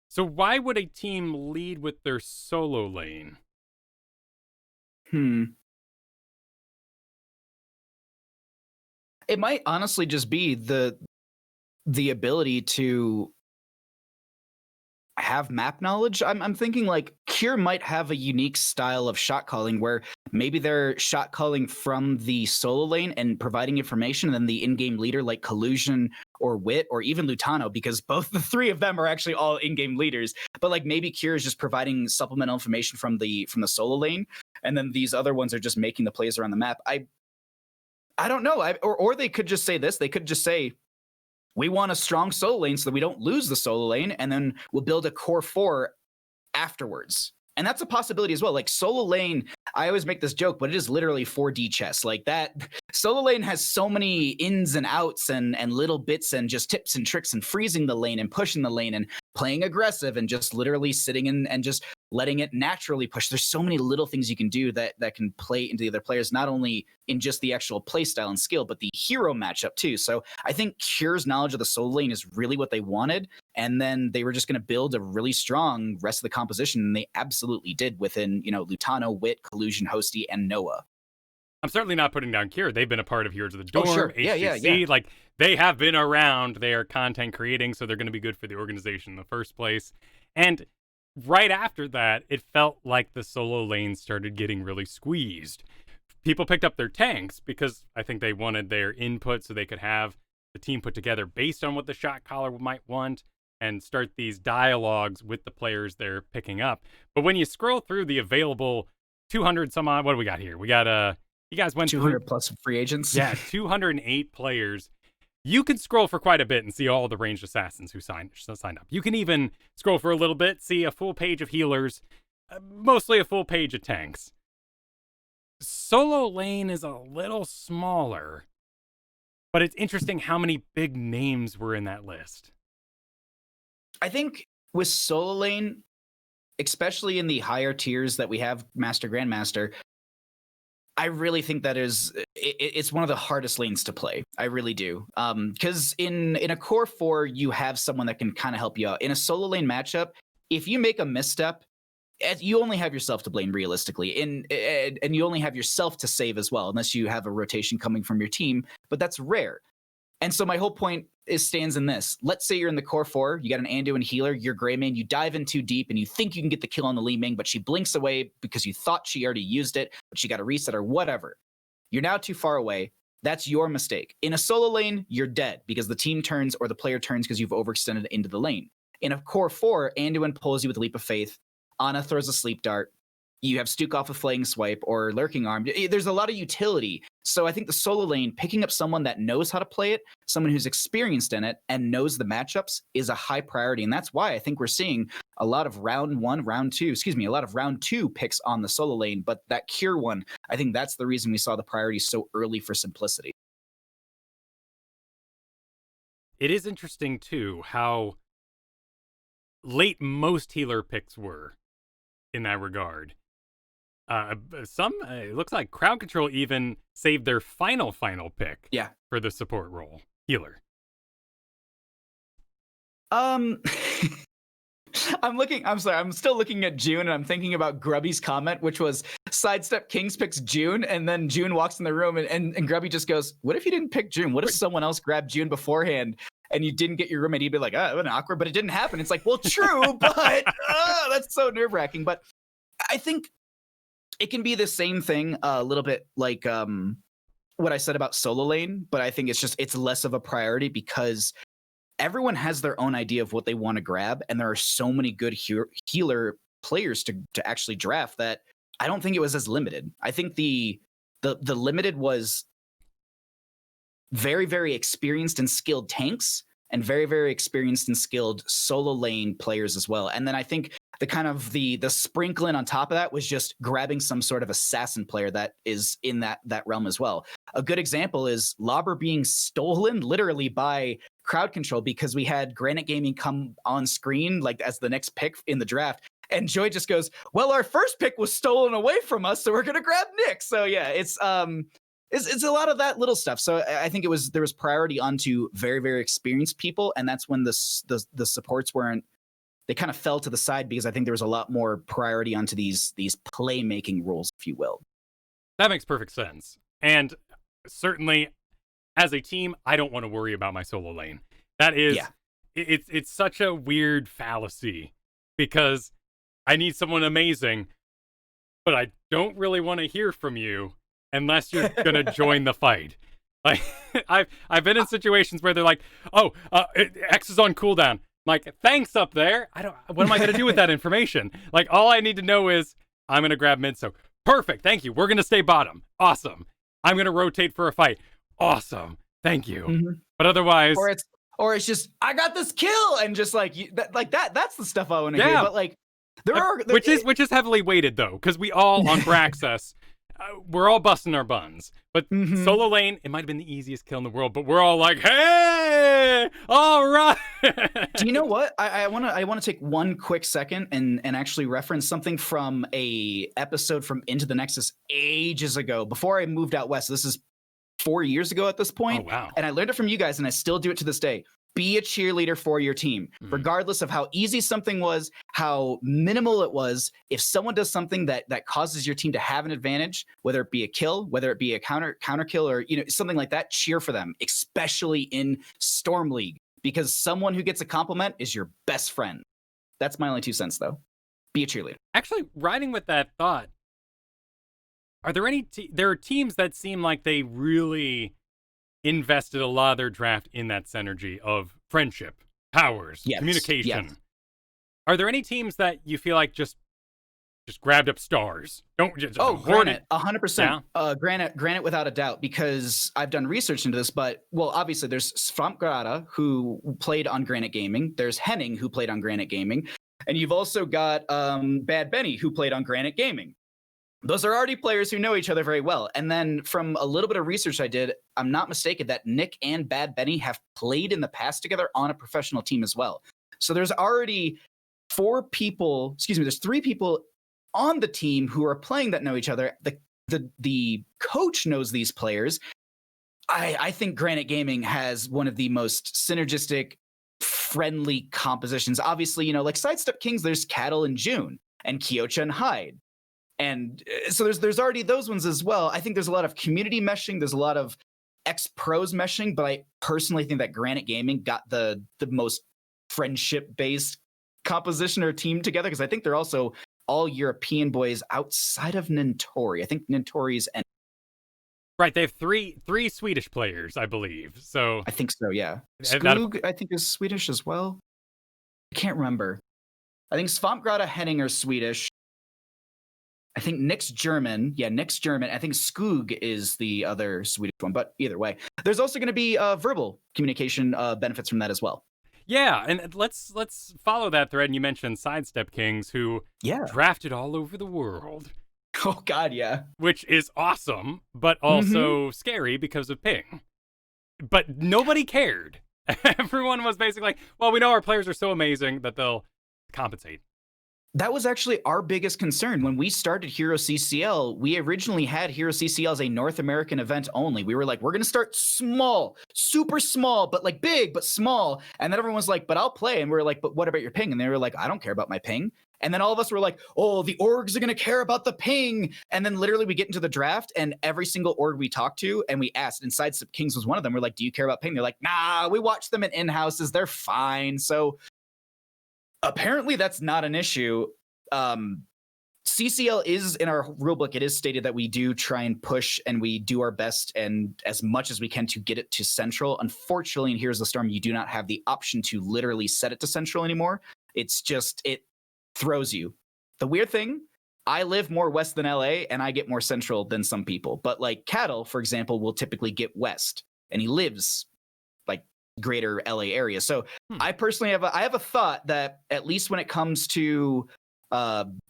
So why would a team lead with their solo lane? It might honestly just be the ability to have map knowledge. I'm thinking like Cure might have a unique style of shot calling where maybe they're shot calling from the solo lane and providing information, and then the in-game leader like Collusion or Wit or even Lutano, because both the 3 of them are actually all in-game leaders. But like maybe Cure is just providing supplemental information from the solo lane, and then these other ones are just making the plays around the map. I don't know. Or they could just say this. They could just say, we want a strong solo lane so that we don't lose the solo lane, and then we'll build a core 4 afterwards. And that's a possibility as well. Like solo lane, I always make this joke, but it is literally 4D chess. Like that, solo lane has so many ins and outs and little bits and just tips and tricks and freezing the lane and pushing the lane and playing aggressive and just literally sitting in and just letting it naturally push. There's so many little things you can do that can play into the other players, not only in just the actual play style and skill, but the hero matchup too. So I think Cure's knowledge of the solo lane is really what they wanted. And then they were just going to build a really strong rest of the composition. And they absolutely did within, Lutano, Wit, Collusion, Hosty, and Noah. I'm certainly not putting down Cure. They've been a part of Heroes of the Dorm, sure. HGC. Yeah. Like, they have been around. They are content creating, so they're going to be good for the organization in the first place. And right after that, it felt like the solo lane started getting really squeezed. People picked up their tanks because I think they wanted their input so they could have the team put together based on what the shot caller might want and start these dialogues with the players they're picking up. But when you scroll through the available 200 some odd, what do we got here? We got you guys went 200 through, plus free agents. Yeah, 208 players. You can scroll for quite a bit and see all the ranged assassins who signed up. You can even scroll for a little bit, see a full page of healers, mostly a full page of tanks. Solo lane is a little smaller, but it's interesting how many big names were in that list. I think with solo lane, especially in the higher tiers that we have, Master, Grandmaster, I really think that it's one of the hardest lanes to play. I really do. Because in a core 4, you have someone that can kind of help you out. In a solo lane matchup, if you make a misstep, you only have yourself to blame realistically. And you only have yourself to save as well, unless you have a rotation coming from your team. But that's rare. And so my whole point stands in this. Let's say you're in the core 4, you got an Anduin healer, you're Greymane, you dive in too deep and you think you can get the kill on the Li Ming, but she blinks away because you thought she already used it, but she got a reset or whatever. You're now too far away. That's your mistake. In a solo lane, you're dead because the team turns or the player turns because you've overextended into the lane. In a core 4, Anduin pulls you with Leap of Faith, Ana throws a Sleep Dart, you have Stuke off a Flaying Swipe or Lurking Arm. There's a lot of utility. So I think the solo lane, picking up someone that knows how to play it, someone who's experienced in it and knows the matchups is a high priority. And that's why I think we're seeing a lot of round 2 picks on the solo lane. But that Cure one, I think that's the reason we saw the priority so early for simplicity. It is interesting, too, how late most healer picks were in that regard. It looks like Crowd Control even saved their final pick for the support role, healer. I'm still looking at June and I'm thinking about Grubby's comment, which was sidestep Kings picks June, and then June walks in the room and Grubby just goes, what if you didn't pick June? What if someone else grabbed June beforehand and you didn't get your roommate? He'd be like, it was awkward, but it didn't happen. It's like, well, true, but that's so nerve-wracking. But I think it can be the same thing a little bit like what I said about solo lane, but I think it's less of a priority because everyone has their own idea of what they want to grab, and there are so many good healer players to actually draft that I don't think it was as limited. I think the limited was very, very experienced and skilled tanks and very, very experienced and skilled solo lane players as well. And then I think the kind of the sprinkling on top of that was just grabbing some sort of assassin player that is in that realm as well. A good example is Lauber being stolen literally by Crowd Control because we had Granite Gaming come on screen like as the next pick in the draft. And Joy just goes, well, our first pick was stolen away from us, so we're going to grab Nick. So yeah, it's a lot of that little stuff. So I think there was priority onto very, very experienced people. And that's when the supports weren't, they kind of fell to the side because I think there was a lot more priority onto these playmaking roles, if you will. That makes perfect sense. And certainly as a team, I don't want to worry about my solo lane. That is, it's such a weird fallacy because I need someone amazing, but I don't really want to hear from you unless you're going to join the fight. Like I've been in situations where they're like, X is on cooldown. I'm like, thanks up there. What am I going to do with that information? Like, all I need to know is I'm going to grab mid. So perfect. Thank you. We're going to stay bottom. Awesome. I'm going to rotate for a fight. Awesome. Thank you. Mm-hmm. But otherwise, or it's just, I got this kill. And just that's the stuff I want to hear. But like, which is heavily weighted though, because we all on Braxus, we're all busting our buns. But solo lane, it might have been the easiest kill in the world, but we're all like, hey, all right. Do you know what? I want to take one quick second and actually reference something from a episode from Into the Nexus ages ago, before I moved out west. This is 4 years ago at this point. Oh, wow. And I learned it from you guys, and I still do it to this day. Be a cheerleader for your team, regardless of how easy something was, how minimal it was. If someone does something that causes your team to have an advantage, whether it be a kill, whether it be a counter kill, or something like that, cheer for them, especially in Storm League, because someone who gets a compliment is your best friend. That's my only 2 cents, though. Be a cheerleader. Actually, riding with that thought, are there any there are teams that seem like they really invested a lot of their draft in that synergy of friendship, powers, communication. Yes. Are there any teams that you feel like just grabbed up stars? Don't just Granite, 100%. Yeah? Granite without a doubt, because I've done research into this. But obviously there's Svamgrada, who played on Granite Gaming. There's Henning, who played on Granite Gaming, and you've also got Bad Benny, who played on Granite Gaming. Those are already players who know each other very well. And then from a little bit of research I did, I'm not mistaken that Nick and Bad Benny have played in the past together on a professional team as well. So there's already there's 3 people on the team who are playing that know each other. The coach knows these players. I think Granite Gaming has one of the most synergistic, friendly compositions. Obviously, like Sidestep Kings, there's Cattle and June and Kyocha and Hyde. And so there's already those ones as well. I think there's a lot of community meshing. There's a lot of ex-pros meshing, but I personally think that Granite Gaming got the most friendship-based composition or team together, because I think they're also all European boys outside of Nintori. I think Nintori's and right. They have three Swedish players, I believe. So I think so. Yeah, Skog I think is Swedish as well. I can't remember. I think Svampgrada, Henning are Swedish. I think Nick's German. Yeah, Nick's German. I think Skog is the other Swedish one. But either way, there's also going to be verbal communication benefits from that as well. Yeah, and let's follow that thread. And you mentioned Sidestep Kings, who drafted all over the world. Oh, God, yeah. Which is awesome, but also scary because of ping. But nobody cared. Everyone was basically like, well, we know our players are so amazing that they'll compensate. That was actually our biggest concern. When we started Hero CCL, we originally had Hero CCL as a North American event only. We were like, we're going to start small, super small, but like big, but small. And then everyone was like, but I'll play. And we were like, but what about your ping? And they were like, I don't care about my ping. And then all of us were like, oh, the orgs are going to care about the ping. And then literally we get into the draft, and every single org we talked to and we asked, and Sidestep Kings was one of them. We're like, do you care about ping? They're like, nah, we watch them in in-houses. They're fine. So apparently that's not an issue. CCL is in our rulebook. It is stated that we do try and push, and we do our best and as much as we can to get it to Central. Unfortunately, in Here's the Storm, you do not have the option to literally set it to Central anymore. It's just, it throws you. The weird thing, I live more west than LA, and I get more Central than some people. But like Cattle, for example, will typically get west, and he lives like greater LA area. So I personally have a thought that at least when it comes to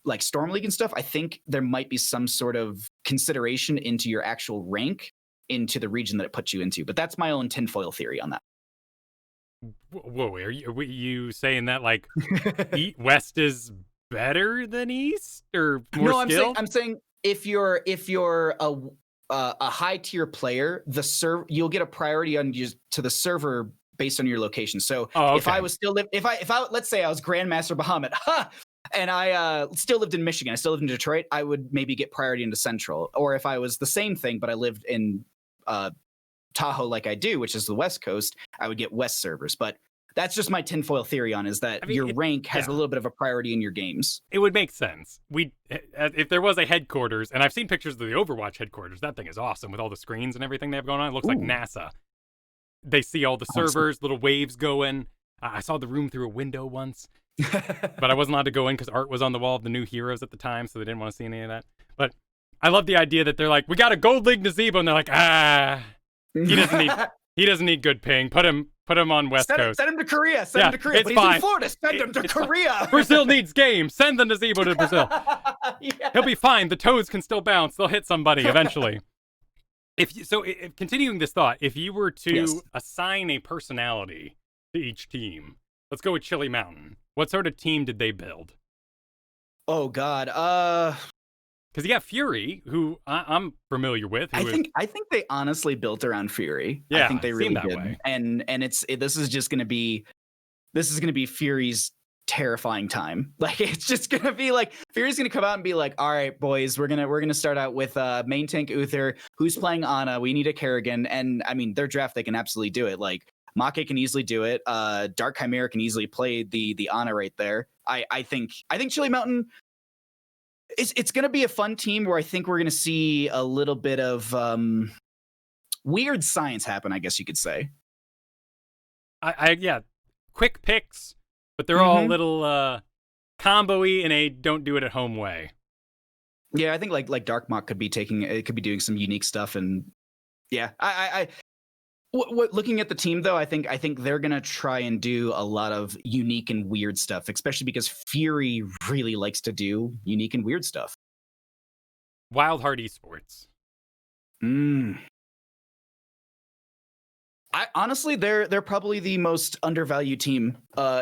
like Storm League and stuff, I think there might be some sort of consideration into your actual rank into the region that it puts you into. But that's my own tinfoil theory on that. Whoa, are you saying that like West is better than East or more skill? No, I'm saying if you're a high tier player, you'll get a priority to the server based on your location. So if I was still if I let's say I was Grandmaster Bahamut, and I still lived in Michigan, I still lived in Detroit, I would maybe get priority into Central. Or if I was the same thing, but I lived in Tahoe like I do, which is the West Coast, I would get West servers. But that's just my tinfoil theory on is that your rank has a little bit of a priority in your games. It would make sense. If there was a headquarters, and I've seen pictures of the Overwatch headquarters, that thing is awesome with all the screens and everything they have going on. It looks like NASA. They see all the servers, little waves going. I saw the room through a window once. But I wasn't allowed to go in because art was on the wall of the new heroes at the time, so they didn't want to see any of that. But I love the idea that they're like, we got a Gold League Nazebo, and they're like, he doesn't need good ping. Put him Put him on West Coast. Send him to Korea. Send him to Korea. It's But fine. he's in Florida. Send him to Korea. Brazil needs games. Send the Nazebo to Brazil. Yeah. He'll be fine. The toes can still bounce. They'll hit somebody eventually. Continuing this thought, if you were to assign a personality to each team, let's go with Chili Mountain. What sort of team did they build? Oh God. Because you got Fury, who I'm familiar with. I think they honestly built around Fury. Yeah, I think they really that did. way. And this is gonna be Fury's terrifying time. Like it's just gonna be like Fury's gonna come out and be like, all right, boys, we're gonna start out with main tank Uther, who's playing Ana. We need a Kerrigan, and I mean their draft they can absolutely do it. Like Make can easily do it. Dark Chimera can easily play the Ana right there. I think Chili Mountain. It's going to be a fun team where I think we're going to see a little bit of weird science happen, I guess you could say. Yeah, quick picks, but they're all little combo-y in a don't do it at home way. Yeah, I think like Dark Mock could be doing some unique stuff, and yeah, looking at the team though, I think they're gonna try and do a lot of unique and weird stuff, especially because Fury really likes to do unique and weird stuff. Wild Heart Esports. Honestly, they're probably the most undervalued team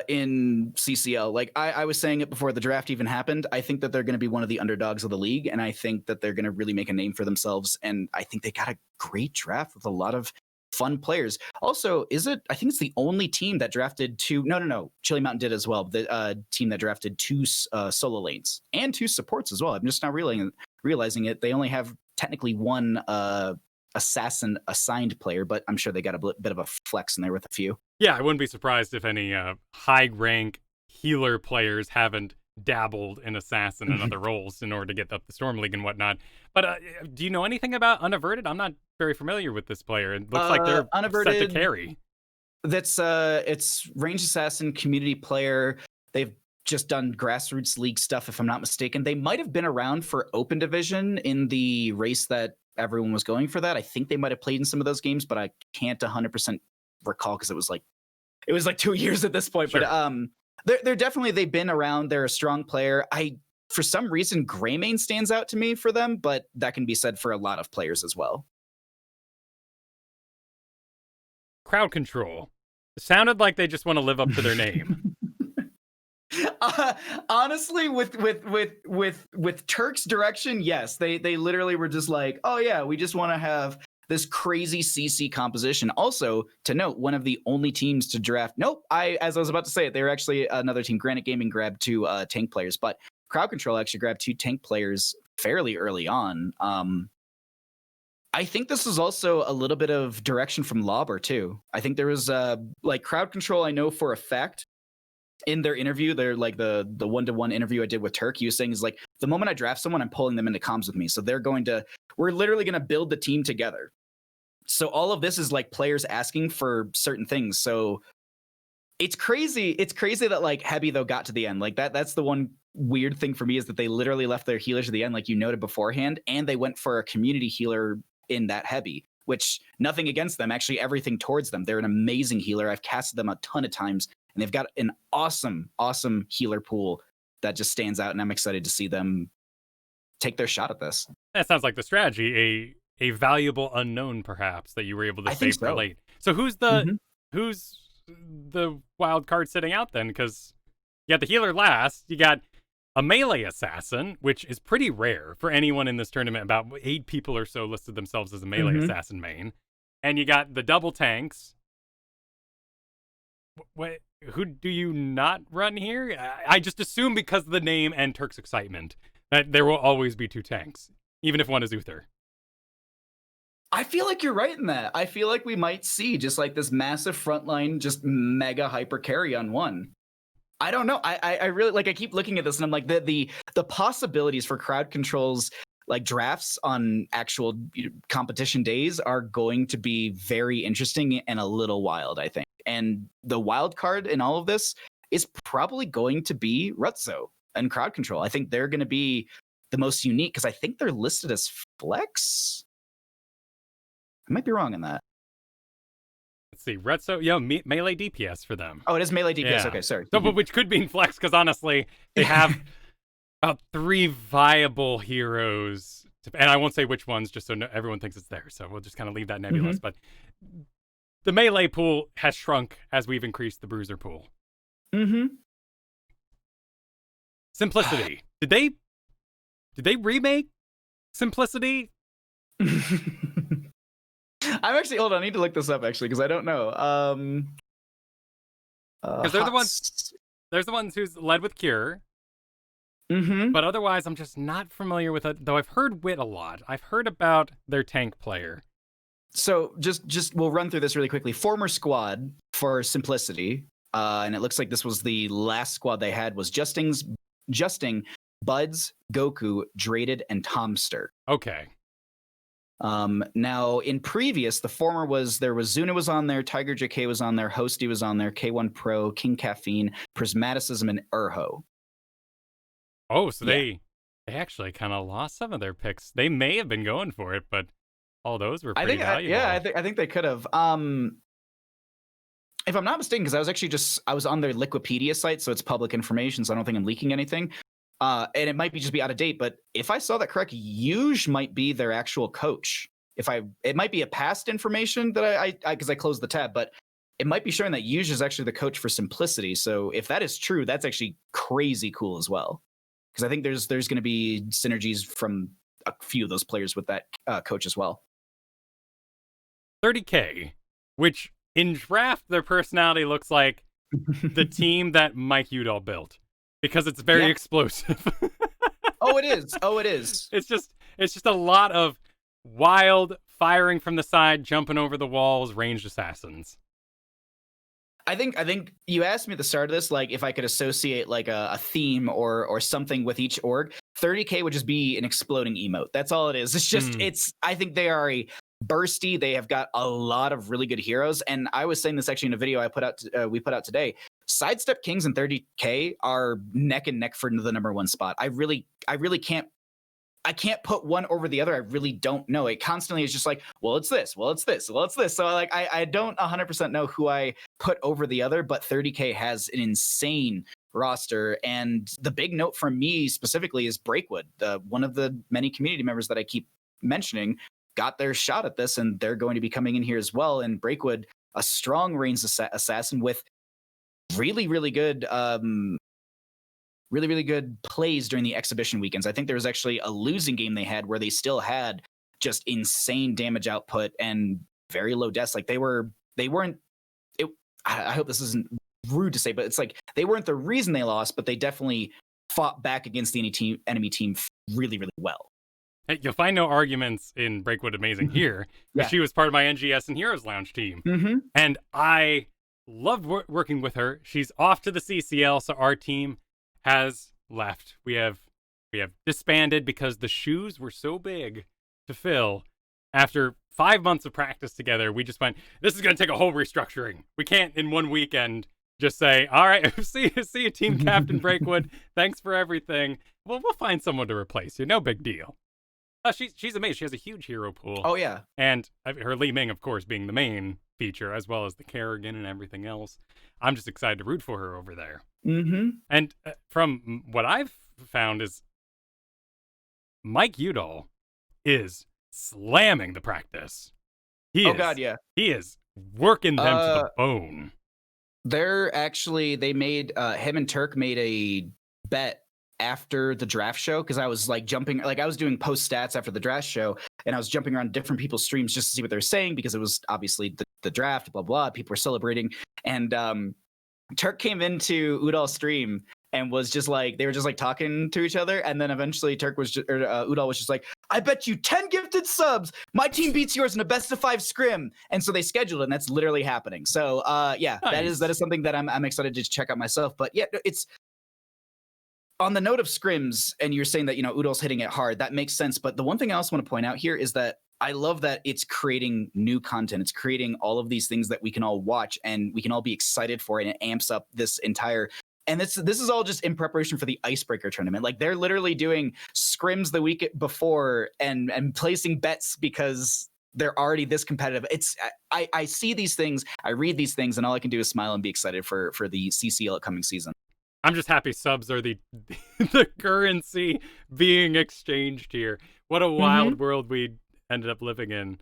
in CCL. Like I was saying it before the draft even happened. I think that they're going to be one of the underdogs of the league, and I think that they're going to really make a name for themselves. And I think they got a great draft with a lot of fun players. Also, I think it's the only team that drafted two. No. Chili Mountain did as well. The team that drafted two solo lanes and two supports as well. I'm just now realizing it. They only have technically one assassin assigned player, but I'm sure they got a bit of a flex in there with a few. Yeah, I wouldn't be surprised if any high rank healer players haven't dabbled in assassin and other roles in order to get up the Storm League and whatnot. But do you know anything about Unaverted? I'm not very familiar with this player. It looks like they're Unaverted, set to carry. That's it's range assassin community player. They've just done grassroots league stuff, if I'm not mistaken. They might have been around for Open Division in the race that everyone was going for that. I think they might have played in some of those games, but I can't 100% recall because it was like 2 years at this point. Sure. But they're definitely, they've been around. They're a strong player. For some reason, Greymane stands out to me for them, but that can be said for a lot of players as well. Crowd Control. It sounded like they just want to live up to their name. Honestly, with Turk's direction, yes, they literally were just like, oh yeah, we just want to have this crazy CC composition. Also, to note, one of the only teams to draft. Nope, as I was about to say it, they were actually another team. Granite Gaming grabbed two tank players, but Crowd Control actually grabbed two tank players fairly early on. I think this is also a little bit of direction from Lauber too. I think there was like Crowd Control. I know for a fact. In their interview, they're like the one-to-one interview I did with Turk, he was saying is like, the moment I draft someone, I'm pulling them into comms with me. So we're literally going to build the team together. So all of this is like players asking for certain things. So it's crazy. It's crazy that like Heavy though got to the end. Like that's the one weird thing for me is that they literally left their healers at the end, like you noted beforehand, and they went for a community healer in that Heavy, which nothing against them, actually everything towards them. They're an amazing healer. I've casted them a ton of times. And they've got an awesome healer pool that just stands out, and I'm excited to see them take their shot at this. That sounds like the strategy, a valuable unknown, perhaps, that you were able to save for late. So who's the wild card sitting out then? Because you got the healer last, you got a melee assassin, which is pretty rare for anyone in this tournament. About 8 people or so listed themselves as a melee assassin main, and you got the double tanks. Who do you not run here? I just assume because of the name and Turk's excitement that there will always be 2 tanks, even if one is Uther. I feel like you're right in that. I feel like we might see just like this massive frontline, just mega hyper carry on one. I don't know. I really like. I keep looking at this and I'm like the possibilities for Crowd Control's like drafts on actual competition days are going to be very interesting and a little wild, I think. And the wild card in all of this is probably going to be Rutzo and Crowd Control. I think they're going to be the most unique because I think they're listed as flex. I might be wrong in that. let's see. Melee DPS for them. Oh, it is melee DPS. Yeah. Okay, sorry. So, but which could mean flex, because honestly, they have about 3 viable heroes. And I won't say which ones, just so everyone thinks it's there. So we'll just kind of leave that nebulous. But the melee pool has shrunk as we've increased the bruiser pool. Simplicity. Did they remake Simplicity? I'm actually, hold on, I need to look this up actually, because I don't know. Because there's the ones who's led with Cure. But otherwise, I'm just not familiar with it, though I've heard Wit a lot. I've heard about their tank player. So just we'll run through this really quickly. Former squad for Simplicity, and it looks like this was the last squad they had, was Justing, Buds, Goku, Draded, and Tomster. Okay. Now in previous, the former was, there was Zuna was on there, Tiger JK was on there, Hosty was on there, K1 Pro, King Caffeine, Prismaticism, and Urho. Oh, so they actually kind of lost some of their picks. They may have been going for it, but all those were pretty valuable. I think they could have. If I'm not mistaken, because I was on their Liquipedia site, so it's public information, so I don't think I'm leaking anything. And it might just be out of date, but if I saw that correct, Yuge might be their actual coach. It might be a past information that because I closed the tab, but it might be showing that Yuge is actually the coach for Simplicity. So if that is true, that's actually crazy cool as well. Because I think there's going to be synergies from a few of those players with that coach as well. 30K, which in draft, their personality looks like the team that Mike Udall built, because it's very explosive. Oh, it is. It's just a lot of wild firing from the side, jumping over the walls, ranged assassins. I think you asked me at the start of this, like, if I could associate like a theme or something with each org. 30K would just be an exploding emote. That's all it is. It's just I think they are a bursty. They have got a lot of really good heroes, and I was saying this actually in a video we put out today. Sidestep Kings and 30K are neck and neck for the number 1 spot. I really can't put one over the other. I really don't know. It constantly is just like, well, it's this, well, it's this, well, it's this. So like, I don't 100% know who I put over the other, but 30K has an insane roster. And the big note from me specifically is Breakwood. One of the many community members that I keep mentioning got their shot at this, and they're going to be coming in here as well. And Breakwood, a strong ranged assassin with really, really good really good plays during the exhibition weekends. I think there was actually a losing game they had where they still had just insane damage output and very low deaths. Like I hope this isn't rude to say, but it's like they weren't the reason they lost, but they definitely fought back against the enemy team really, really well. Hey, you'll find no arguments in Breakwood Amazing here, because she was part of my NGS and Heroes Lounge team. And I loved working with her. She's off to the CCL, so our team has left. We have disbanded because the shoes were so big to fill. After 5 months of practice together, we just went, this is going to take a whole restructuring. We can't in one weekend just say, all right, see you, team captain Breakwood. Thanks for everything. Well, we'll find someone to replace you. No big deal. She's amazing. She has a huge hero pool. Oh, yeah. And her Li Ming, of course, being the main feature, as well as the Kerrigan and everything else. I'm just excited to root for her over there. And from what I've found is Mike Udall is slamming the practice. He is working them to the bone. They made him and Turk made a bet after the draft show, because I was like jumping, like I was doing post stats after the draft show, and I was jumping around different people's streams just to see what they were saying, because it was obviously the draft, blah blah. People were celebrating, and Turk came into Udall's stream and was just like, they were just like talking to each other, and then eventually Udall was just like, I bet you 10 gifted subs my team beats yours in a best of 5 scrim. And so they scheduled it, and that's literally happening. So nice. that is something that I'm excited to check out myself. But yeah, it's on the note of scrims, and you're saying that, Udall's hitting it hard. That makes sense. But the one thing I also want to point out here is that I love that it's creating new content. It's creating all of these things that we can all watch and we can all be excited for, and it amps up this entire. And this is all just in preparation for the Icebreaker tournament. Like, they're literally doing scrims the week before and placing bets because they're already this competitive. I see these things, I read these things, and all I can do is smile and be excited for the CCL coming season. I'm just happy subs are the the currency being exchanged here. What a wild world we ended up living in.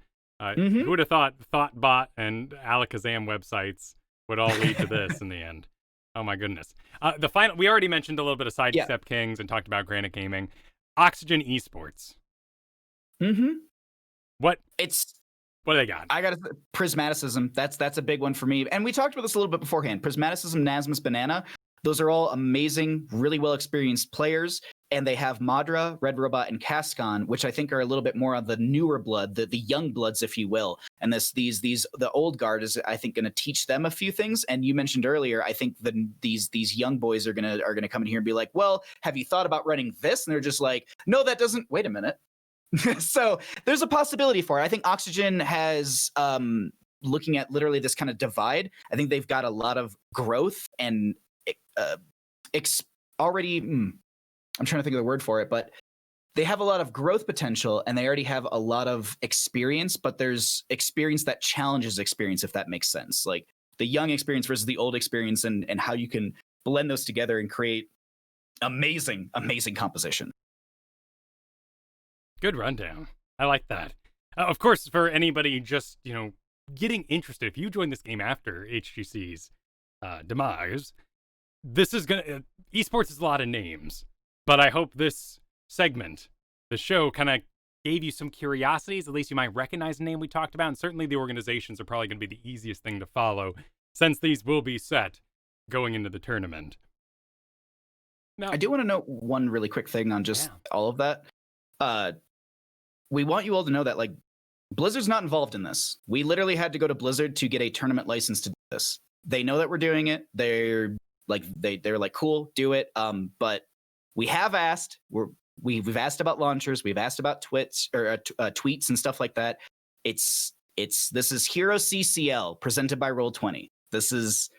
Who would have thought Thoughtbot and Alakazam websites would all lead to this in the end? Oh my goodness. The final, we already mentioned a little bit of Sidestep Kings and talked about Granite Gaming. Oxygen Esports. What do they got? I got Prismaticism. That's a big one for me. And we talked about this a little bit beforehand. Prismaticism, Nasmus, Banana. Those are all amazing, really well experienced players. And they have Madra, Red Robot, and Cascon, which I think are a little bit more on the newer blood, the young bloods, if you will. And the old guard is, I think, going to teach them a few things. And you mentioned earlier, I think these young boys are gonna come in here and be like, well, have you thought about running this? And they're just like, no, that doesn't. Wait a minute. So there's a possibility for it. I think Oxygen has, looking at literally this kind of divide, I think they've got a lot of growth and already. I'm trying to think of the word for it, but they have a lot of growth potential and they already have a lot of experience, but there's experience that challenges experience, if that makes sense. Like the young experience versus the old experience and how you can blend those together and create amazing composition. Good rundown. I like that. Of course, for anybody just, getting interested, if you join this game after HGC's demise, this is esports is a lot of names. But I hope this segment, the show, kind of gave you some curiosities. At least you might recognize the name we talked about. And certainly the organizations are probably going to be the easiest thing to follow since these will be set going into the tournament. Now, I do want to note one really quick thing on just all of that. We want you all to know that, like, Blizzard's not involved in this. We literally had to go to Blizzard to get a tournament license to do this. They know that we're doing it. They're like, cool, do it. But we have asked. We've asked about launchers. We've asked about tweets and stuff like that. This is Hero CCL presented by Roll20. This is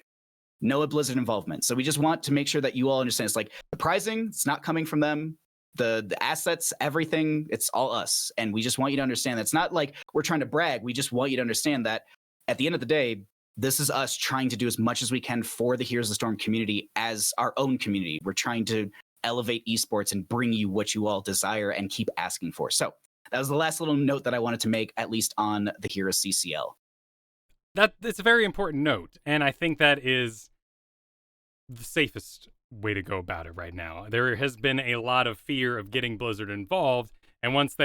no Blizzard involvement. So we just want to make sure that you all understand. It's like the pricing. It's not coming from them. The assets, everything. It's all us. And we just want you to understand that it's not like we're trying to brag. We just want you to understand that at the end of the day, this is us trying to do as much as we can for the Heroes of the Storm community as our own community. We're trying to elevate esports and bring you what you all desire and keep asking for. So that was the last little note that I wanted to make, at least on the Heroes CCL. That's a very important note, and I think that is the safest way to go about it right now. There has been a lot of fear of getting Blizzard involved, and once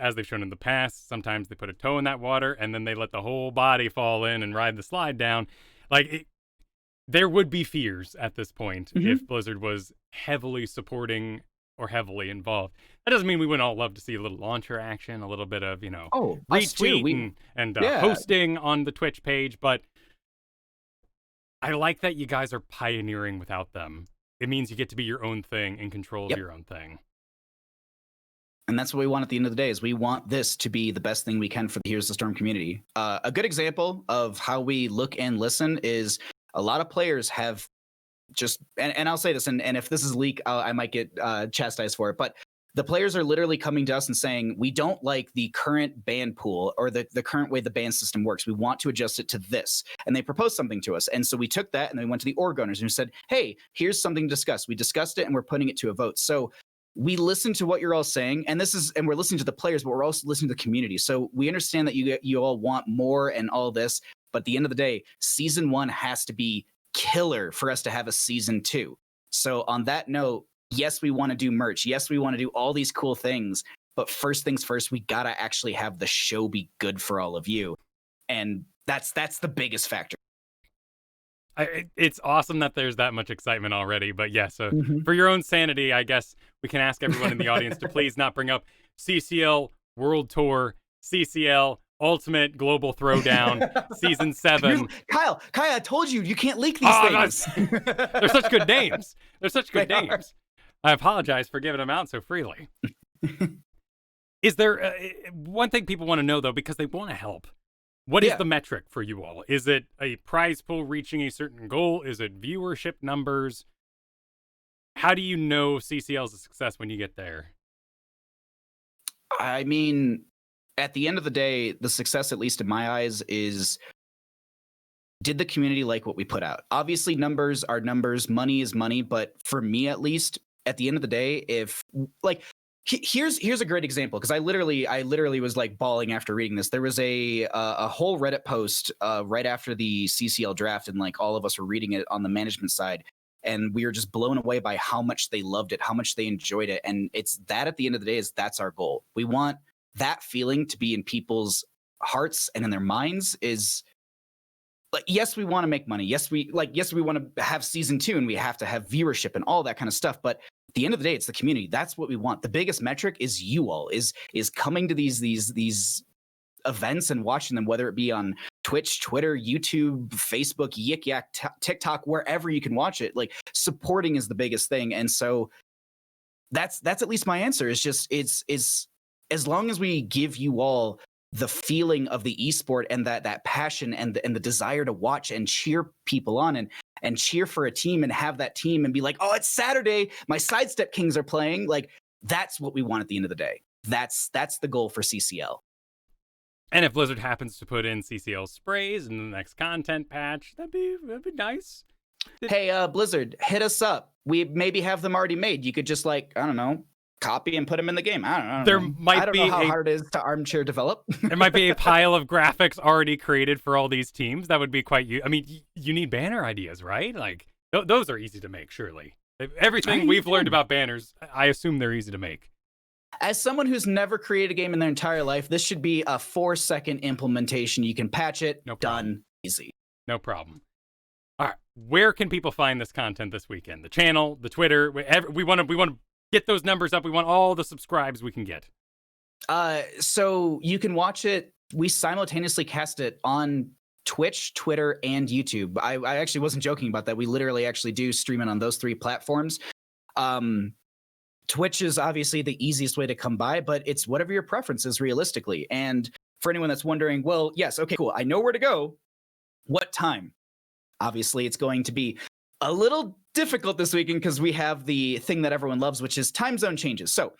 as they've shown in the past, sometimes they put a toe in that water, and then they let the whole body fall in and ride the slide down. There would be fears at this point if Blizzard was heavily supporting or heavily involved. That doesn't mean we wouldn't all love to see a little launcher action, a little bit of, retweet and hosting on the Twitch page, but I like that you guys are pioneering without them. It means you get to be your own thing and control of your own thing. And that's what we want at the end of the day, is we want this to be the best thing we can for the Heroes of the Storm community. A good example of how we look and listen is a lot of players have just, and I'll say this, and if this is leak, I might get chastised for it, but the players are literally coming to us and saying, we don't like the current ban pool or the current way the ban system works. We want to adjust it to this. And they proposed something to us. And so we took that and then we went to the org owners and we said, hey, here's something to discuss. We discussed it and we're putting it to a vote. So we listen to what you're all saying, and we're listening to the players, but we're also listening to the community. So we understand that you all want more and all this, but at the end of the day, season 1 has to be killer for us to have a season 2. So on that note, yes, we want to do merch. Yes, we want to do all these cool things, but first things first, we gotta actually have the show be good for all of you, and that's the biggest factor. It's awesome that there's that much excitement already, but yeah, so for your own sanity, I guess we can ask everyone in the audience to please not bring up CCL World Tour, CCL Ultimate Global Throwdown, Season 7. Kyle, I told you can't leak these things. They're such good names. They're such good names. I apologize for giving them out so freely. Is there one thing people want to know, though, because they want to help? What is the metric for you all? Is it a prize pool reaching a certain goal? Is it viewership numbers? How do you know CCL is a success when you get there? I mean, at the end of the day, the success, at least in my eyes, is did the community like what we put out? Obviously, numbers are numbers, money is money, but for me at least, at the end of the day, if like here's a great example, because I literally was like bawling after reading this. There was a whole Reddit post right after the CCL draft, and like all of us were reading it on the management side, and we were just blown away by how much they loved it, how much they enjoyed it. And it's that at the end of the day is that's our goal. We want that feeling to be in people's hearts and in their minds. Is like, yes, we want to make money. Yes, we want to have season 2 and we have to have viewership and all that kind of stuff. But at the end of the day, it's the community. That's what we want. The biggest metric is you all, is coming to these events and watching them, whether it be on Twitch, Twitter, YouTube, Facebook, Yik Yak, TikTok, wherever you can watch it. Like, supporting is the biggest thing. And so that's at least my answer. Is just it's as long as we give you all the feeling of the esport and that passion and the desire to watch and cheer people on and cheer for a team and have that team and be like, oh, it's Saturday, my Sidestep Kings are playing. Like, that's what we want at the end of the day. That's the goal for CCL. And if Blizzard happens to put in CCL sprays in the next content patch, that'd be nice. Hey, Blizzard, hit us up. We maybe have them already made. You could just, like, I don't know, copy and put them in the game. I don't know. I don't know how hard it is to armchair develop. There might be a pile of graphics already created for all these teams. That would be quite. I mean, you need banner ideas, right? Like those are easy to make, surely. Everything we've learned about banners, I assume they're easy to make. As someone who's never created a game in their entire life, this should be a 4-second implementation. You can patch it. No problem. Done. Easy. No problem. All right, where can people find this content this weekend? The channel, the Twitter. We want to get those numbers up. We want all the subscribes we can get. So you can watch it. We simultaneously cast it on Twitch, Twitter, and YouTube. I actually wasn't joking about that. We literally actually do stream it on those 3 platforms. Twitch is obviously the easiest way to come by, but it's whatever your preference is realistically. And for anyone that's wondering, well, yes, okay, cool, I know where to go. What time? Obviously, it's going to be a little difficult this weekend because we have the thing that everyone loves, which is time zone changes. So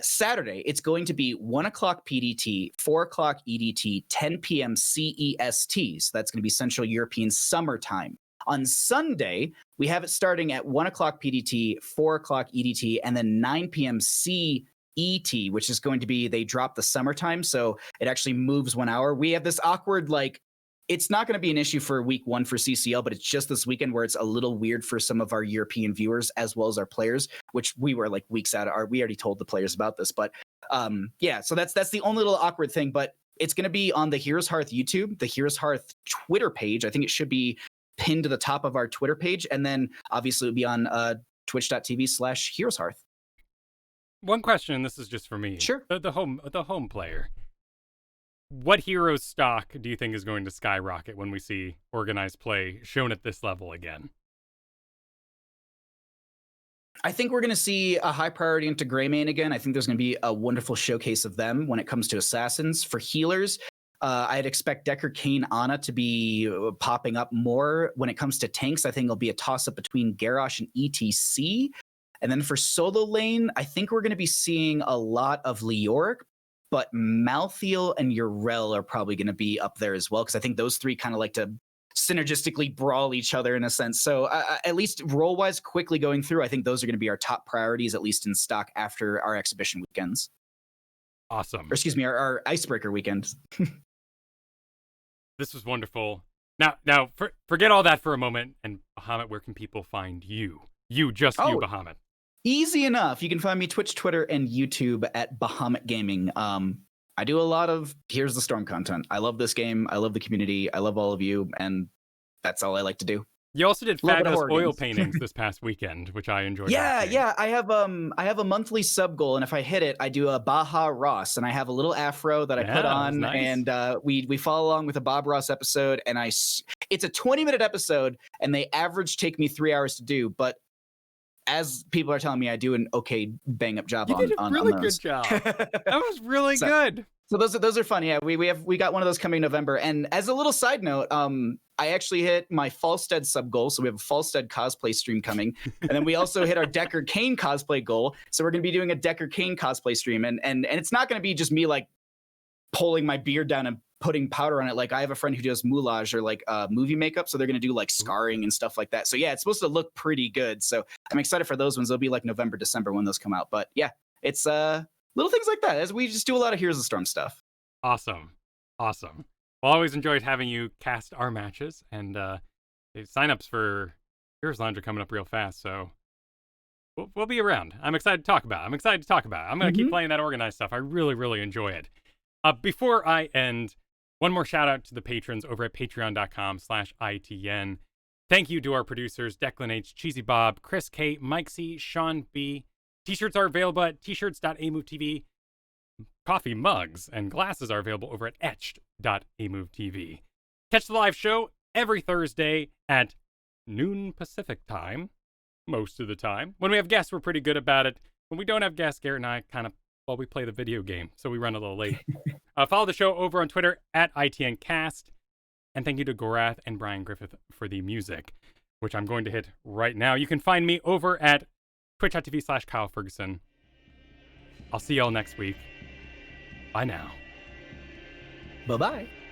Saturday, it's going to be 1 o'clock PDT, 4 o'clock EDT, 10 p.m. CEST. So that's going to be Central European Summer Time. On Sunday, we have it starting at 1 o'clock PDT, 4 o'clock EDT, and then 9 p.m. CET, which is going to be, they drop the summertime, so it actually moves 1 hour. We have this awkward, like, it's not going to be an issue for week 1 for CCL, but it's just this weekend where it's a little weird for some of our European viewers as well as our players, which we were like weeks out. We already told the players about this, but yeah, so that's the only little awkward thing. But it's going to be on the Heroes Hearth YouTube, the Heroes Hearth Twitter page. I think it should be pinned to the top of our Twitter page, and then obviously it would be on twitch.tv/HeroesHearth. One question, and this is just for me. Sure. The home player. What heroes stock do you think is going to skyrocket when we see organized play shown at this level again? I think we're going to see a high priority into Greymane again. I think there's going to be a wonderful showcase of them when it comes to assassins. For healers, I'd expect Decker, Kane, Ana to be popping up more. When it comes to tanks, I think it'll be a toss-up between Garrosh and ETC. And then for solo lane, I think we're going to be seeing a lot of Leoric, but Malthael and Yrel are probably going to be up there as well, because I think those 3 kind of like to synergistically brawl each other in a sense. So at least role-wise, quickly going through, I think those are going to be our top priorities, at least in stock after our exhibition weekends. Awesome. Or excuse me, our Icebreaker weekends. This was wonderful. Now, forget all that for a moment. And Bahamut, where can people find you? You, Bahamut. Easy enough. You can find me Twitch, Twitter, and YouTube at Bahamut Gaming. I do a lot of Here's the Storm content. I love this game. I love the community. I love all of you. And that's all I like to do. You also did fabulous oil paintings this past weekend, which I enjoyed. Yeah. I have a monthly sub goal, and if I hit it, I do a Baja Ross, and I have a little afro that I put on, nice. And we follow along with a Bob Ross episode, and it's a 20-minute episode, and they average take me 3 hours to do, but as people are telling me, I do an okay bang up job. You did a really good job. That was really good. So those are fun. Yeah, we got one of those coming in November. And as a little side note, I actually hit my Falstead sub goal, so we have a Falstead cosplay stream coming, and then we also hit our Decker Kane cosplay goal. So we're going to be doing a Decker Kane cosplay stream, and it's not going to be just me like pulling my beard down and putting powder on it. Like I have a friend who does moulage or like movie makeup. So they're going to do like scarring and stuff like that. So yeah, it's supposed to look pretty good. So I'm excited for those ones. They'll be like November, December when those come out. But yeah, it's little things like that as we just do a lot of Heroes of Storm stuff. Awesome. Well, I always enjoyed having you cast our matches, and signups for Heroes Lounge are coming up real fast, so we'll be around. I'm excited to talk about it. I'm going to keep playing that organized stuff. I really, really enjoy it. Before I end, one more shout out to the patrons over at patreon.com/ITN. Thank you to our producers, Declan H, Cheesy Bob, Chris K, Mike C, Sean B. T-shirts are available at t-shirts.amovetv. Coffee mugs and glasses are available over at etched.amovetv. Catch the live show every Thursday at noon Pacific time, most of the time. When we have guests, we're pretty good about it. When we don't have guests, Garrett and I we play the video game, so we run a little late. Follow the show over on Twitter at ITNcast. And thank you to Gorath and Brian Griffith for the music, which I'm going to hit right now. You can find me over at twitch.tv/Kyle Fergusson. I'll see y'all next week. Bye now. Bye-bye.